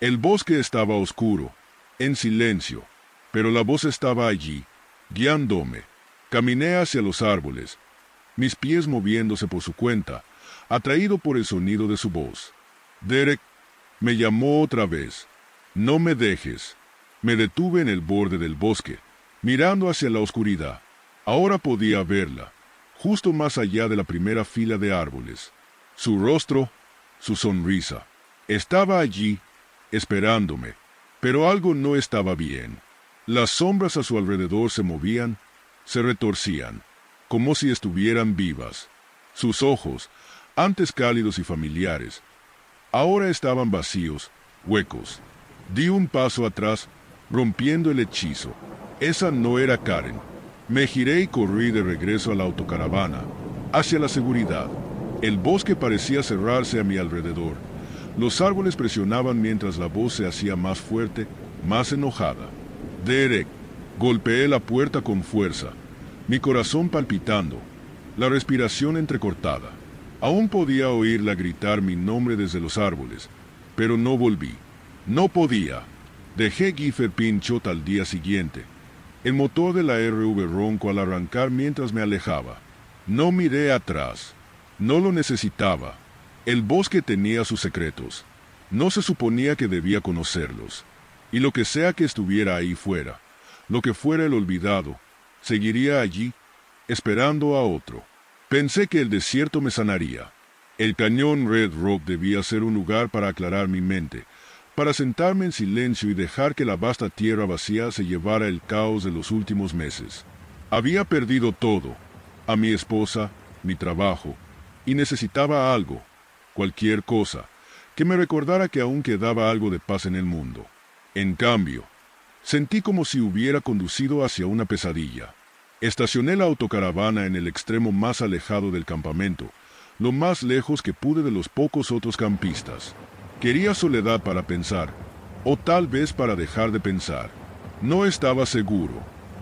El bosque estaba oscuro, en silencio, pero la voz estaba allí, guiándome. Caminé hacia los árboles, mis pies moviéndose por su cuenta, atraído por el sonido de su voz. Derek me llamó otra vez. No me dejes. Me detuve en el borde del bosque, mirando hacia la oscuridad. Ahora podía verla, justo más allá de la primera fila de árboles. Su rostro, su sonrisa. Estaba allí, esperándome, pero algo no estaba bien. Las sombras a su alrededor se movían, se retorcían, como si estuvieran vivas. Sus ojos, antes cálidos y familiares, ahora estaban vacíos, huecos. Di un paso atrás, rompiendo el hechizo. Esa no era Karen. Me giré y corrí de regreso a la autocaravana, hacia la seguridad. El bosque parecía cerrarse a mi alrededor. Los árboles presionaban mientras la voz se hacía más fuerte, más enojada. Derek, golpeé la puerta con fuerza, mi corazón palpitando, la respiración entrecortada. Aún podía oírla gritar mi nombre desde los árboles, pero no volví. No podía. Dejé Gifford Pinchot al día siguiente. El motor de la RV ronco al arrancar mientras me alejaba. No miré atrás. No lo necesitaba. El bosque tenía sus secretos. No se suponía que debía conocerlos. Y lo que sea que estuviera ahí fuera, lo que fuera el olvidado, seguiría allí, esperando a otro. Pensé que el desierto me sanaría. El cañón Red Rock debía ser un lugar para aclarar mi mente, para sentarme en silencio y dejar que la vasta tierra vacía se llevara el caos de los últimos meses. Había perdido todo, a mi esposa, mi trabajo, y necesitaba algo, cualquier cosa, que me recordara que aún quedaba algo de paz en el mundo. En cambio, Sentí como si hubiera conducido hacia una pesadilla. Estacioné la autocaravana en el extremo más alejado del campamento, lo más lejos que pude de los pocos otros campistas. Quería soledad para pensar, o tal vez para dejar de pensar. No estaba seguro.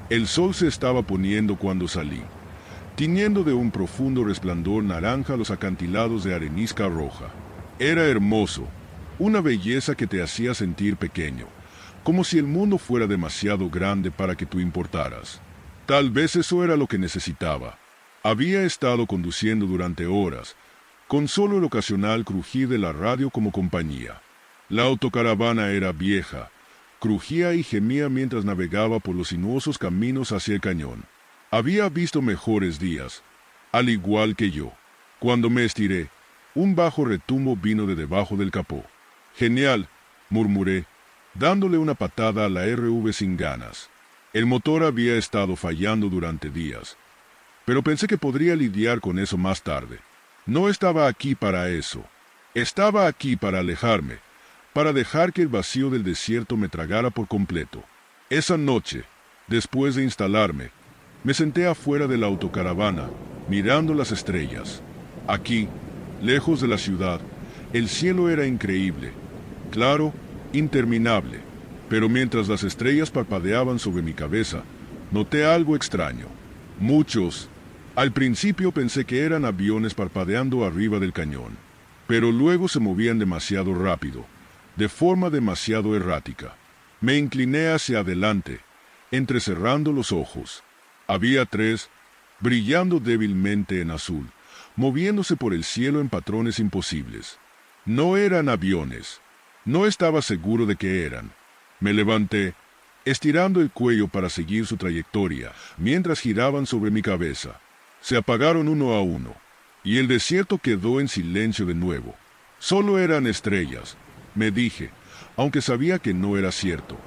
El sol se estaba poniendo cuando salí, tiñendo de un profundo resplandor naranja los acantilados de arenisca roja. Era hermoso, una belleza que te hacía sentir pequeño, como si el mundo fuera demasiado grande para que tú importaras. Tal vez eso era lo que necesitaba. Había estado conduciendo durante horas, con solo el ocasional crujir de la radio como compañía. La autocaravana era vieja, crujía y gemía mientras navegaba por los sinuosos caminos hacia el cañón. Había visto mejores días, al igual que yo. Cuando me estiré, un bajo retumbo vino de debajo del capó. «Genial», murmuré, dándole una patada a la RV sin ganas. El motor había estado fallando durante días, pero pensé que podría lidiar con eso más tarde. No estaba aquí para eso. Estaba aquí para alejarme, para dejar que el vacío del desierto me tragara por completo. Esa noche, después de instalarme, me senté afuera de la autocaravana, mirando las estrellas. Aquí, lejos de la ciudad, el cielo era increíble, claro, interminable, pero mientras las estrellas parpadeaban sobre mi cabeza, noté algo extraño. Muchos. Al principio pensé que eran aviones parpadeando arriba del cañón, pero luego se movían demasiado rápido, de forma demasiado errática. Me incliné hacia adelante, entrecerrando los ojos. Había 3, brillando débilmente en azul, moviéndose por el cielo en patrones imposibles. No eran aviones. No estaba seguro de qué eran. Me levanté, estirando el cuello para seguir su trayectoria, mientras giraban sobre mi cabeza. Se apagaron uno a uno, y el desierto quedó en silencio de nuevo. Solo eran estrellas, me dije, aunque sabía que no era cierto.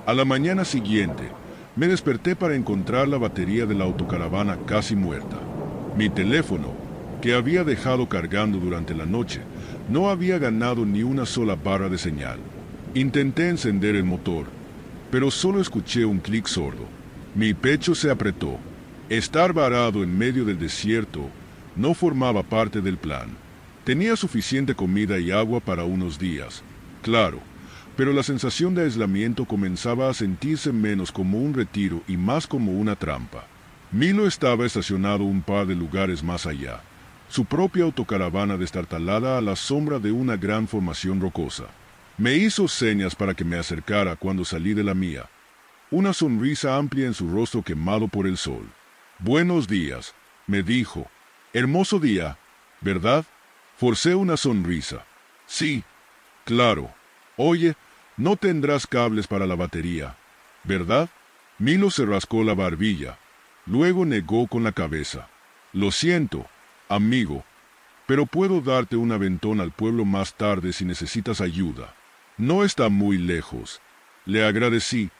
A la mañana siguiente, me desperté para encontrar la batería de la autocaravana casi muerta. Mi teléfono, que había dejado cargando durante la noche, no había ganado ni una sola barra de señal. Intenté encender el motor, pero solo escuché un clic sordo. Mi pecho se apretó. Estar varado en medio del desierto no formaba parte del plan. Tenía suficiente comida y agua para unos días, claro, pero la sensación de aislamiento comenzaba a sentirse menos como un retiro y más como una trampa. Milo estaba estacionado un par de lugares más allá, su propia autocaravana destartalada a la sombra de una gran formación rocosa. Me hizo señas para que me acercara cuando salí de la mía, una sonrisa amplia en su rostro quemado por el sol. «Buenos días», me dijo. «Hermoso día, ¿verdad?» Forcé una sonrisa. «Sí, claro. Oye, no tendrás cables para la batería, ¿verdad?» Milo se rascó la barbilla. Luego negó con la cabeza. «Lo siento, amigo, pero puedo darte un aventón al pueblo más tarde si necesitas ayuda. No está muy lejos». Le agradecí,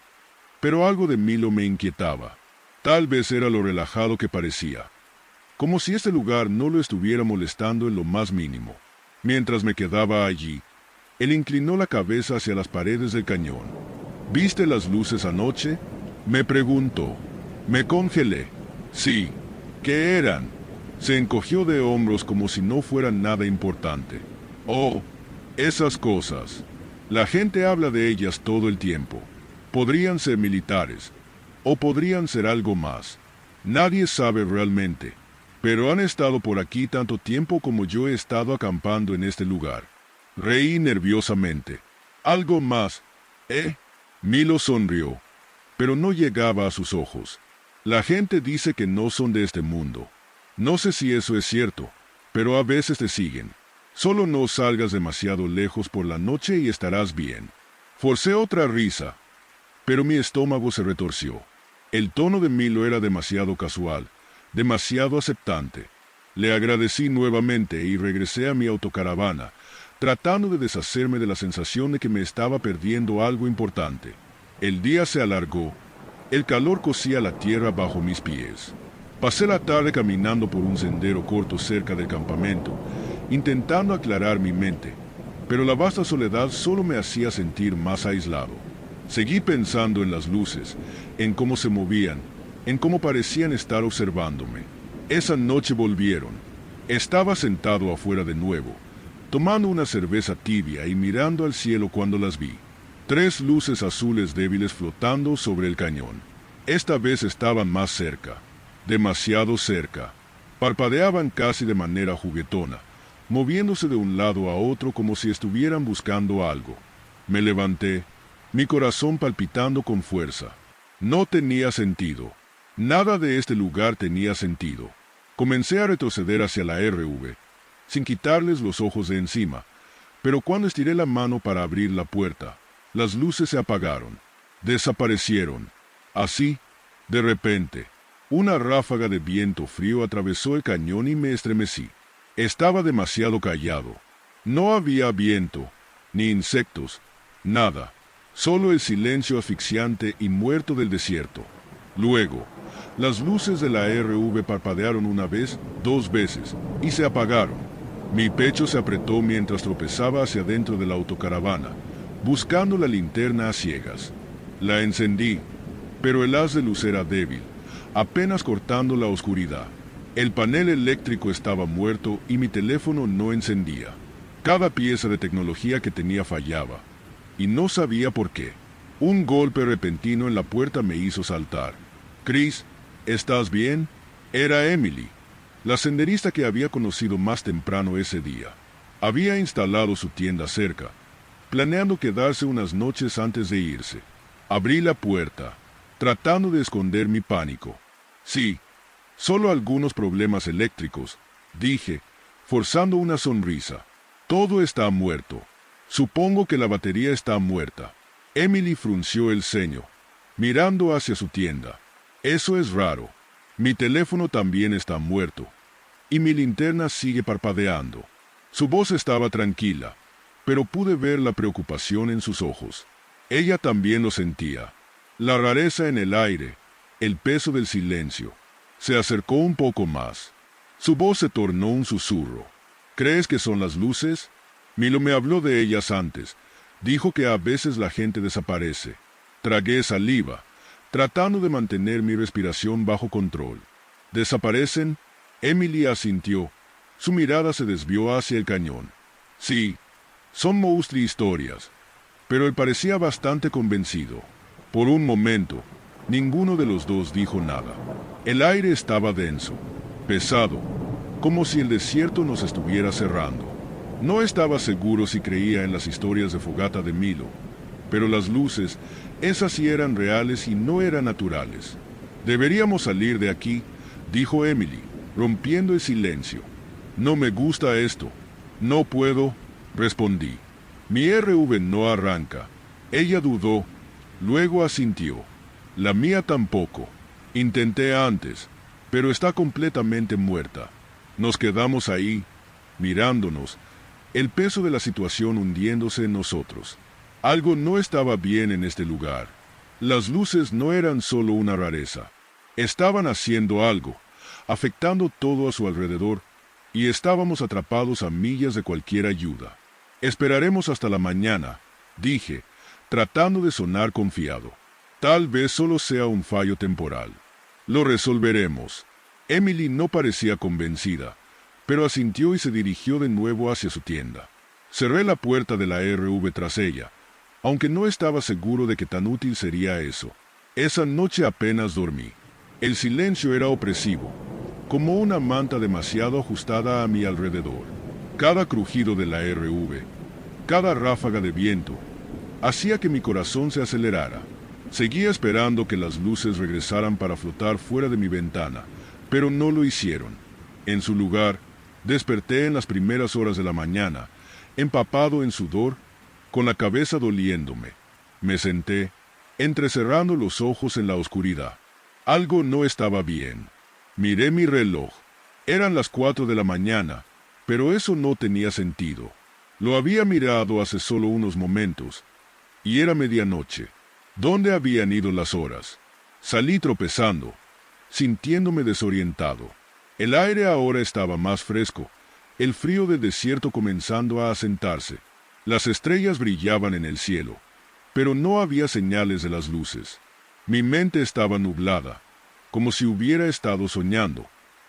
pero algo de Milo me inquietaba. Tal vez era lo relajado que parecía, como si este lugar no lo estuviera molestando en lo más mínimo. Mientras me quedaba allí, él inclinó la cabeza hacia las paredes del cañón. «¿Viste las luces anoche?», me preguntó. Me congelé. «Sí». «¿Qué eran?». Se encogió de hombros como si no fuera nada importante. «Oh, esas cosas. La gente habla de ellas todo el tiempo. Podrían ser militares, o podrían ser algo más. Nadie sabe realmente, pero han estado por aquí tanto tiempo como yo he estado acampando en este lugar». Reí nerviosamente. «¿Algo más, eh?». Milo sonrió, pero no llegaba a sus ojos. «La gente dice que no son de este mundo. No sé si eso es cierto, pero a veces te siguen. Solo no salgas demasiado lejos por la noche y estarás bien». Forcé otra risa, pero mi estómago se retorció. El tono de Milo era demasiado casual, demasiado aceptante. Le agradecí nuevamente y regresé a mi autocaravana, tratando de deshacerme de la sensación de que me estaba perdiendo algo importante. El día se alargó. El calor cocía la tierra bajo mis pies. Pasé la tarde caminando por un sendero corto cerca del campamento, intentando aclarar mi mente, pero la vasta soledad solo me hacía sentir más aislado. Seguí pensando en las luces, en cómo se movían, en cómo parecían estar observándome. Esa noche volvieron. Estaba sentado afuera de nuevo, tomando una cerveza tibia y mirando al cielo cuando las vi. 3 luces azules débiles flotando sobre el cañón. Esta vez estaban más cerca, demasiado cerca. Parpadeaban casi de manera juguetona, moviéndose de un lado a otro como si estuvieran buscando algo. Me levanté, mi corazón palpitando con fuerza. No tenía sentido. Nada de este lugar tenía sentido. Comencé a retroceder hacia la RV, sin quitarles los ojos de encima, pero cuando estiré la mano para abrir la puerta, las luces se apagaron, desaparecieron. Así, de repente, una ráfaga de viento frío atravesó el cañón y me estremecí. Estaba demasiado callado. No había viento, ni insectos, nada. Solo el silencio asfixiante y muerto del desierto. Luego, las luces de la RV parpadearon una vez, 2 veces, y se apagaron. Mi pecho se apretó mientras tropezaba hacia dentro de la autocaravana, buscando la linterna a ciegas. La encendí, pero el haz de luz era débil, apenas cortando la oscuridad. El panel eléctrico estaba muerto y mi teléfono no encendía. Cada pieza de tecnología que tenía fallaba, y no sabía por qué. Un golpe repentino en la puerta me hizo saltar. «Chris, ¿estás bien?» Era Emily, la senderista que había conocido más temprano ese día. Había instalado su tienda cerca, planeando quedarse unas noches antes de irse. Abrí la puerta, tratando de esconder mi pánico. «Sí, solo algunos problemas eléctricos», dije, forzando una sonrisa. «Todo está muerto. Supongo que la batería está muerta». Emily frunció el ceño, mirando hacia su tienda. «Eso es raro. Mi teléfono también está muerto. Y mi linterna sigue parpadeando». Su voz estaba tranquila, pero pude ver la preocupación en sus ojos. Ella también lo sentía. La rareza en el aire, el peso del silencio. Se acercó un poco más. Su voz se tornó un susurro. «¿Crees que son las luces?» Milo me habló de ellas antes. Dijo que a veces la gente desaparece. Tragué saliva, tratando de mantener mi respiración bajo control. ¿Desaparecen? Emily asintió. Su mirada se desvió hacia el cañón. Sí, son monstruos historias. Pero él parecía bastante convencido. Por un momento, ninguno de los dos dijo nada. El aire estaba denso, pesado, como si el desierto nos estuviera cerrando. No estaba seguro si creía en las historias de fogata de Milo, pero las luces, esas sí eran reales y no eran naturales. «Deberíamos salir de aquí», dijo Emily, rompiendo el silencio. «No me gusta esto». «No puedo», respondí. «Mi RV no arranca». Ella dudó, luego asintió. «La mía tampoco. Intenté antes, pero está completamente muerta». Nos quedamos ahí, mirándonos, el peso de la situación hundiéndose en nosotros. Algo no estaba bien en este lugar. Las luces no eran solo una rareza. Estaban haciendo algo, afectando todo a su alrededor, y estábamos atrapados a millas de cualquier ayuda. «Esperaremos hasta la mañana», dije, tratando de sonar confiado. «Tal vez solo sea un fallo temporal. Lo resolveremos». Emily no parecía convencida, pero asintió y se dirigió de nuevo hacia su tienda. Cerré la puerta de la RV tras ella, aunque no estaba seguro de que tan útil sería eso. Esa noche apenas dormí. El silencio era opresivo, como una manta demasiado ajustada a mi alrededor. Cada crujido de la RV, cada ráfaga de viento, hacía que mi corazón se acelerara. Seguía esperando que las luces regresaran para flotar fuera de mi ventana, pero no lo hicieron. En su lugar, desperté en las primeras horas de la mañana, empapado en sudor, con la cabeza doliéndome. Me senté, entrecerrando los ojos en la oscuridad. Algo no estaba bien. Miré mi reloj. Eran las 4 de la mañana, pero eso no tenía sentido. Lo había mirado hace solo unos momentos, y era medianoche. ¿Dónde habían ido las horas? Salí tropezando, sintiéndome desorientado. El aire ahora estaba más fresco, el frío del desierto comenzando a asentarse. Las estrellas brillaban en el cielo, pero no había señales de las luces. Mi mente estaba nublada, como si hubiera estado soñando,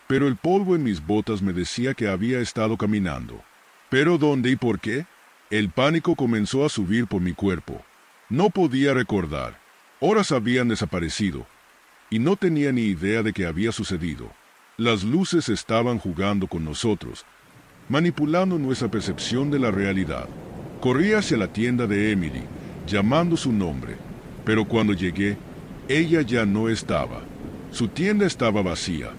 pero el polvo en mis botas me decía que había estado caminando. ¿Pero dónde y por qué? El pánico comenzó a subir por mi cuerpo. No podía recordar. Horas habían desaparecido, y no tenía ni idea de qué había sucedido. Las luces estaban jugando con nosotros, manipulando nuestra percepción de la realidad. Corrí hacia la tienda de Emily, llamando su nombre, pero cuando llegué, ella ya no estaba. Su tienda estaba vacía,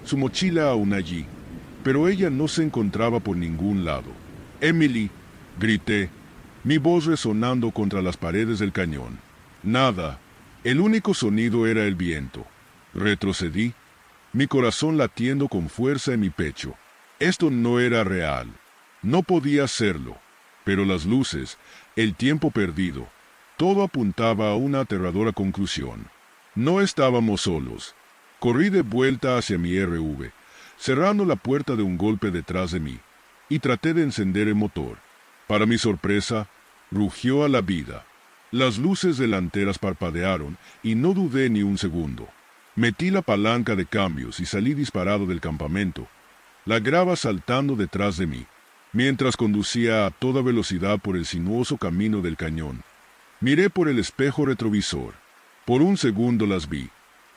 su mochila aún allí, pero ella no se encontraba por ningún lado. «Emily», grité, mi voz resonando contra las paredes del cañón. Nada. El único sonido era el viento. Retrocedí, mi corazón latiendo con fuerza en mi pecho. Esto no era real. No podía serlo. Pero las luces, el tiempo perdido, todo apuntaba a una aterradora conclusión. No estábamos solos. Corrí de vuelta hacia mi RV, cerrando la puerta de un golpe detrás de mí, y traté de encender el motor. Para mi sorpresa, rugió a la vida. Las luces delanteras parpadearon y no dudé ni un segundo. Metí la palanca de cambios y salí disparado del campamento, la grava saltando detrás de mí, mientras conducía a toda velocidad por el sinuoso camino del cañón. Miré por el espejo retrovisor. Por un segundo las vi,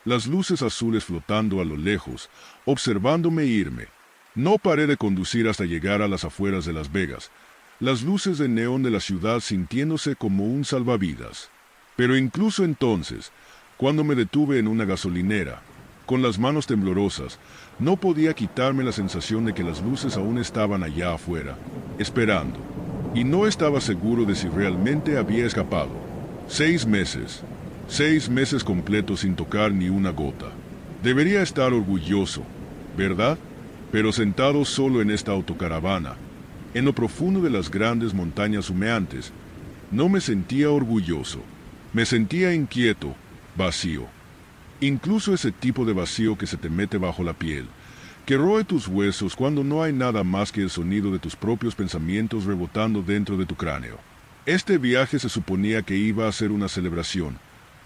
las luces azules flotando a lo lejos, observándome irme. No paré de conducir hasta llegar a las afueras de Las Vegas, las luces de neón de la ciudad sintiéndose como un salvavidas. Pero incluso entonces, cuando me detuve en una gasolinera, con las manos temblorosas, no podía quitarme la sensación de que las luces aún estaban allá afuera, esperando, y no estaba seguro de si realmente había escapado. 6 meses. 6 meses completos sin tocar ni una gota. Debería estar orgulloso, ¿verdad? Pero sentado solo en esta autocaravana, en lo profundo de las grandes montañas humeantes, no me sentía orgulloso. Me sentía inquieto, vacío. Incluso ese tipo de vacío que se te mete bajo la piel, que roe tus huesos cuando no hay nada más que el sonido de tus propios pensamientos rebotando dentro de tu cráneo. Este viaje se suponía que iba a ser una celebración,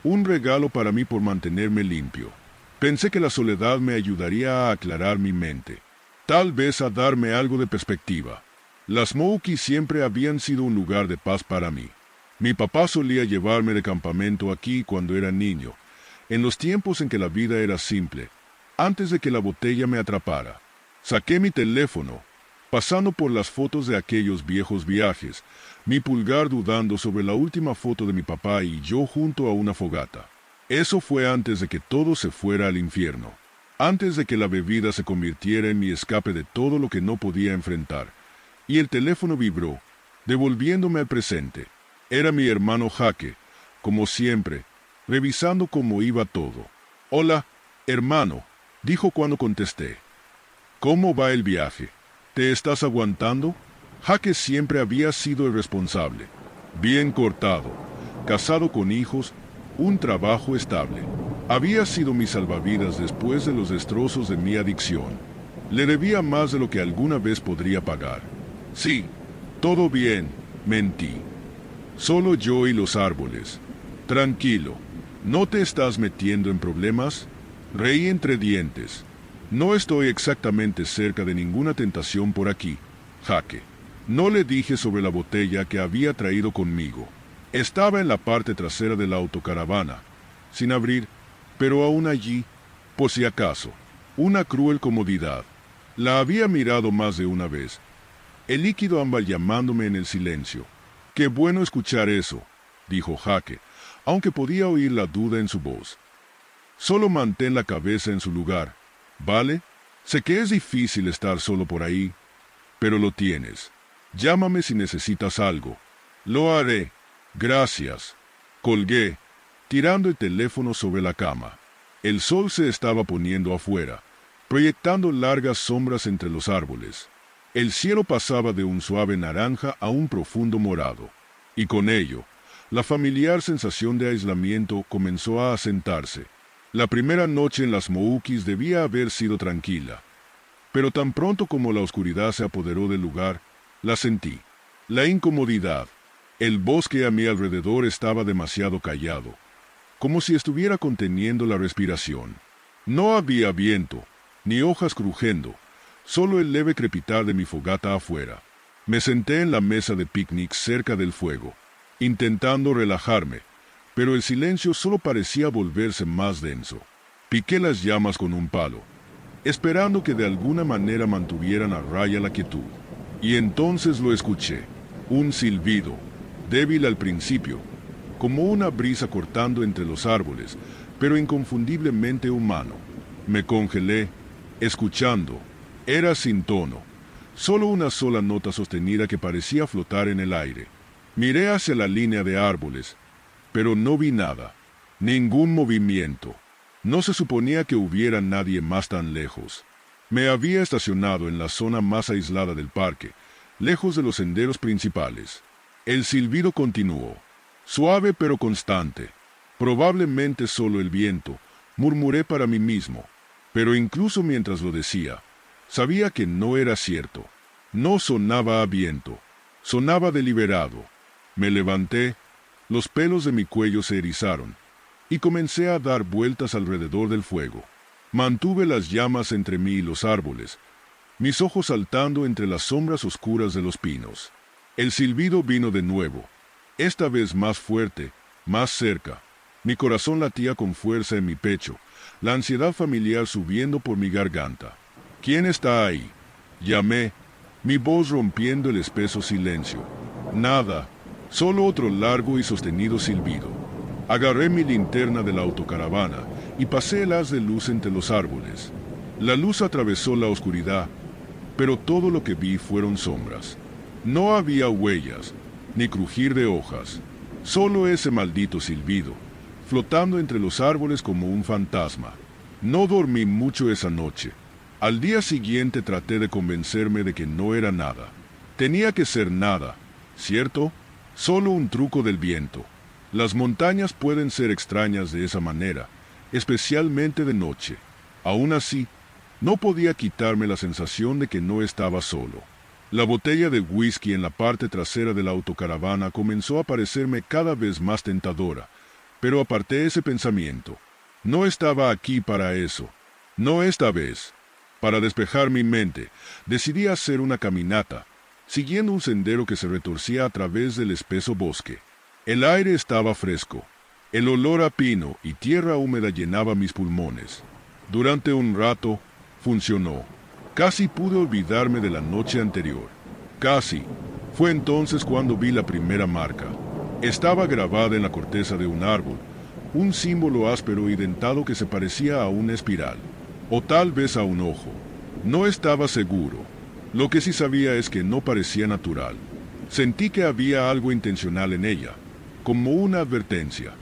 un regalo para mí por mantenerme limpio. Pensé que la soledad me ayudaría a aclarar mi mente, tal vez a darme algo de perspectiva. Las Smokies siempre habían sido un lugar de paz para mí. Mi papá solía llevarme de campamento aquí cuando era niño, en los tiempos en que la vida era simple, antes de que la botella me atrapara. Saqué mi teléfono, pasando por las fotos de aquellos viejos viajes, mi pulgar dudando sobre la última foto de mi papá y yo junto a una fogata. Eso fue antes de que todo se fuera al infierno, antes de que la bebida se convirtiera en mi escape de todo lo que no podía enfrentar. Y el teléfono vibró, devolviéndome al presente. Era mi hermano Jaque, como siempre, revisando cómo iba todo. «Hola, hermano», dijo cuando contesté. «¿Cómo va el viaje? ¿Te estás aguantando?» Jaque siempre había sido el responsable. Bien cortado, casado con hijos, un trabajo estable. Había sido mi salvavidas después de los destrozos de mi adicción. Le debía más de lo que alguna vez podría pagar. «Sí, todo bien», mentí. «Solo yo y los árboles. Tranquilo, ¿no te estás metiendo en problemas?» Reí entre dientes. «No estoy exactamente cerca de ninguna tentación por aquí, Jaque». No le dije sobre la botella que había traído conmigo. Estaba en la parte trasera de la autocaravana, sin abrir, pero aún allí, por si acaso, una cruel comodidad. La había mirado más de una vez. El líquido ámbar llamándome en el silencio. «Qué bueno escuchar eso», dijo Jaque, aunque podía oír la duda en su voz. «Solo mantén la cabeza en su lugar, ¿vale? Sé que es difícil estar solo por ahí, pero lo tienes. Llámame si necesitas algo». «Lo haré. Gracias». Colgué, tirando el teléfono sobre la cama. El sol se estaba poniendo afuera, proyectando largas sombras entre los árboles. El cielo pasaba de un suave naranja a un profundo morado, y con ello, la familiar sensación de aislamiento comenzó a asentarse. La primera noche en las Smokies debía haber sido tranquila, pero tan pronto como la oscuridad se apoderó del lugar, la sentí. La incomodidad, El bosque a mi alrededor estaba demasiado callado, como si estuviera conteniendo la respiración. No había viento, ni hojas crujiendo, solo el leve crepitar de mi fogata afuera. Me senté en la mesa de picnic cerca del fuego, intentando relajarme, pero el silencio solo parecía volverse más denso. Piqué las llamas con un palo, esperando que de alguna manera mantuvieran a raya la quietud. Y entonces lo escuché, un silbido, débil al principio, como una brisa cortando entre los árboles, pero inconfundiblemente humano. Me congelé, escuchando. Era sin tono, solo una sola nota sostenida que parecía flotar en el aire. Miré hacia la línea de árboles, pero no vi nada, ningún movimiento. No se suponía que hubiera nadie más tan lejos. Me había estacionado en la zona más aislada del parque, lejos de los senderos principales. El silbido continuó, suave pero constante. Probablemente solo el viento, murmuré para mí mismo, pero incluso mientras lo decía, sabía que no era cierto. No sonaba a viento, sonaba deliberado. Me levanté, los pelos de mi cuello se erizaron, y comencé a dar vueltas alrededor del fuego. Mantuve las llamas entre mí y los árboles, mis ojos saltando entre las sombras oscuras de los pinos. El silbido vino de nuevo, esta vez más fuerte, más cerca. Mi corazón latía con fuerza en mi pecho, la ansiedad familiar subiendo por mi garganta. ¿Quién está ahí?, llamé, mi voz rompiendo el espeso silencio. Nada, solo otro largo y sostenido silbido. Agarré mi linterna de la autocaravana y pasé el haz de luz entre los árboles. La luz atravesó la oscuridad, pero todo lo que vi fueron sombras. No había huellas, ni crujir de hojas, solo ese maldito silbido, flotando entre los árboles como un fantasma. No dormí mucho esa noche. Al día siguiente traté de convencerme de que no era nada. Tenía que ser nada, ¿cierto? Solo un truco del viento. Las montañas pueden ser extrañas de esa manera, especialmente de noche. Aún así, no podía quitarme la sensación de que no estaba solo. La botella de whisky en la parte trasera de la autocaravana comenzó a parecerme cada vez más tentadora, pero aparté ese pensamiento. No estaba aquí para eso. No esta vez. Para despejar mi mente, decidí hacer una caminata, siguiendo un sendero que se retorcía a través del espeso bosque. El aire estaba fresco. El olor a pino y tierra húmeda llenaba mis pulmones. Durante un rato, funcionó. Casi pude olvidarme de la noche anterior. Casi. Fue entonces cuando vi la primera marca. Estaba grabada en la corteza de un árbol, un símbolo áspero y dentado que se parecía a una espiral, o tal vez a un ojo. No estaba seguro. Lo que sí sabía es que no parecía natural. Sentí que había algo intencional en ella, como una advertencia.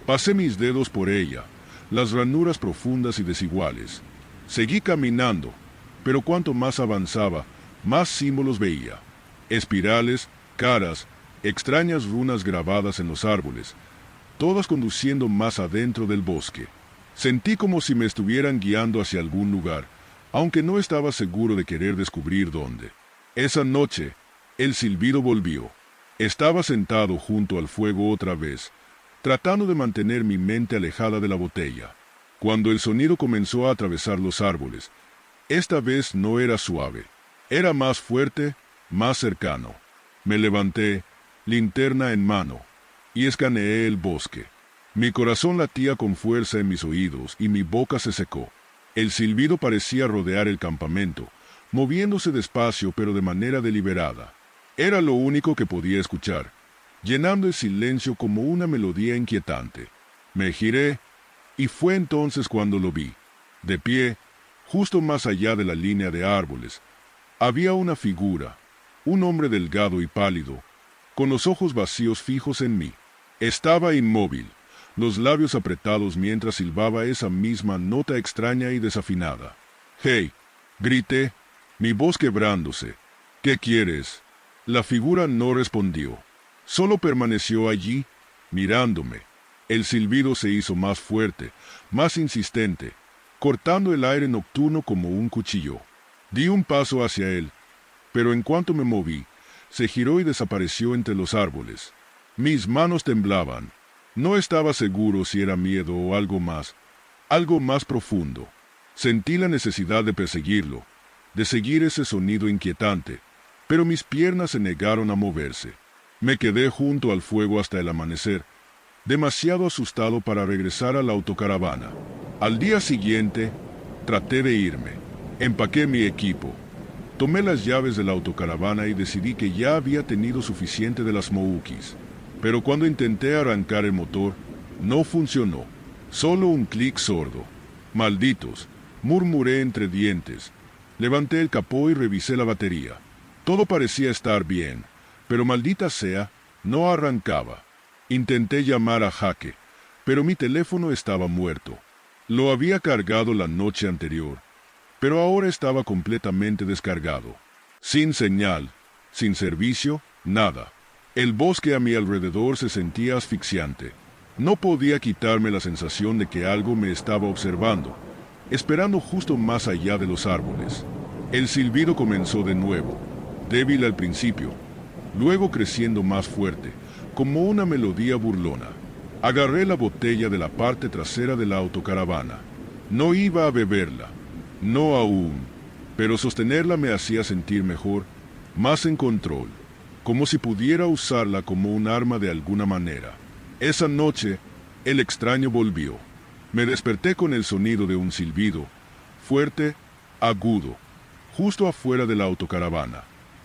Pasé mis dedos por ella, las ranuras profundas y desiguales. Seguí caminando, pero cuanto más avanzaba, más símbolos veía. Espirales, caras, extrañas runas grabadas en los árboles, todas conduciendo más adentro del bosque. Sentí como si me estuvieran guiando hacia algún lugar, aunque no estaba seguro de querer descubrir dónde. Esa noche, el silbido volvió. Estaba sentado junto al fuego otra vez, tratando de mantener mi mente alejada de la botella. Cuando el sonido comenzó a atravesar los árboles, esta vez no era suave, era más fuerte, más cercano. Me levanté, linterna en mano, y escaneé el bosque. Mi corazón latía con fuerza en mis oídos y mi boca se secó. El silbido parecía rodear el campamento, moviéndose despacio pero de manera deliberada. Era lo único que podía escuchar, llenando el silencio como una melodía inquietante. Me giré, y fue entonces cuando lo vi. De pie, justo más allá de la línea de árboles, había una figura, un hombre delgado y pálido, con los ojos vacíos fijos en mí. Estaba inmóvil, los labios apretados mientras silbaba esa misma nota extraña y desafinada. «¡Hey!», grité, mi voz quebrándose. «¿Qué quieres?». La figura no respondió. Solo permaneció allí, mirándome. El silbido se hizo más fuerte, más insistente, cortando el aire nocturno como un cuchillo. Di un paso hacia él, pero en cuanto me moví, se giró y desapareció entre los árboles. Mis manos temblaban. No estaba seguro si era miedo o algo más profundo. Sentí la necesidad de perseguirlo, de seguir ese sonido inquietante, pero mis piernas se negaron a moverse. Me quedé junto al fuego hasta el amanecer, demasiado asustado para regresar a la autocaravana. Al día siguiente, traté de irme. Empaqué mi equipo. Tomé las llaves de la autocaravana y decidí que ya había tenido suficiente de las Moukis. Pero cuando intenté arrancar el motor, no funcionó. Solo un clic sordo. Malditos, murmuré entre dientes. Levanté el capó y revisé la batería. Todo parecía estar bien, pero maldita sea, no arrancaba. Intenté llamar a Jaque, pero mi teléfono estaba muerto. Lo había cargado la noche anterior, pero ahora estaba completamente descargado. Sin señal, sin servicio, nada. El bosque a mi alrededor se sentía asfixiante. No podía quitarme la sensación de que algo me estaba observando, esperando justo más allá de los árboles. El silbido comenzó de nuevo, débil al principio, luego creciendo más fuerte, como una melodía burlona. Agarré la botella de la parte trasera de la autocaravana. No iba a beberla, no aún, pero sostenerla me hacía sentir mejor, más en control, como si pudiera usarla como un arma de alguna manera. Esa noche, el extraño volvió. Me desperté con el sonido de un silbido, fuerte, agudo, justo afuera de la autocaravana.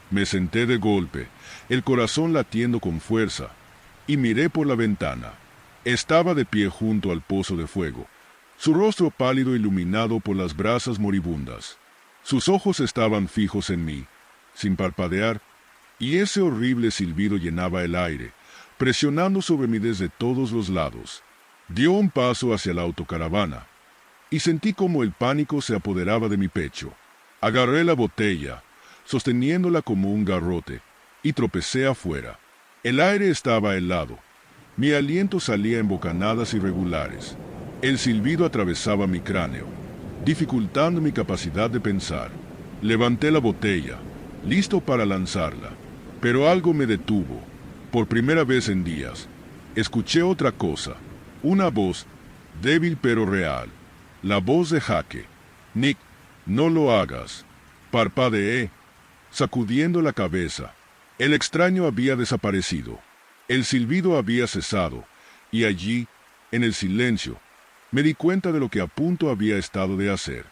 Me senté de golpe, el corazón latiendo con fuerza, y miré por la ventana. Estaba de pie junto al pozo de fuego, su rostro pálido iluminado por las brasas moribundas. Sus ojos estaban fijos en mí, sin parpadear, y ese horrible silbido llenaba el aire, presionando sobre mí desde todos los lados. Dio un paso hacia la autocaravana, y sentí como el pánico se apoderaba de mi pecho. Agarré la botella, sosteniéndola como un garrote, y tropecé afuera. El aire estaba helado. Mi aliento salía en bocanadas irregulares. El silbido atravesaba mi cráneo, dificultando mi capacidad de pensar. Levanté la botella, listo para lanzarla, pero algo me detuvo. Por primera vez en días, escuché otra cosa, una voz, débil pero real, la voz de Jaque. Nick, no lo hagas. Parpadeé, sacudiendo la cabeza. El extraño había desaparecido. El silbido había cesado, y allí, en el silencio, me di cuenta de lo que a punto había estado de hacer.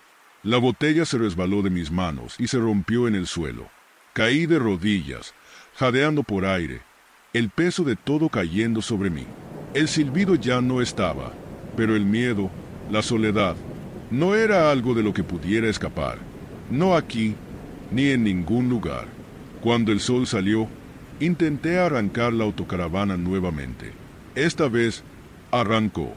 La botella se resbaló de mis manos y se rompió en el suelo. Caí de rodillas, jadeando por aire, el peso de todo cayendo sobre mí. El silbido ya no estaba, pero el miedo, la soledad, no era algo de lo que pudiera escapar. No aquí, ni en ningún lugar. Cuando el sol salió, intenté arrancar la autocaravana nuevamente. Esta vez, arrancó.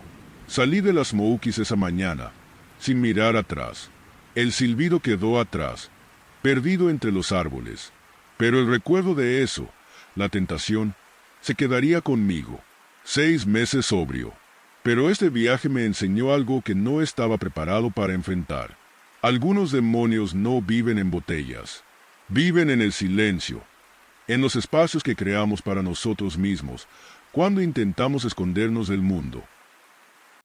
Salí de las Moukis esa mañana, sin mirar atrás. El silbido quedó atrás, perdido entre los árboles. Pero el recuerdo de eso, la tentación, se quedaría conmigo. 6 meses sobrio. Pero este viaje me enseñó algo que no estaba preparado para enfrentar. Algunos demonios no viven en botellas. Viven en el silencio, en los espacios que creamos para nosotros mismos, cuando intentamos escondernos del mundo.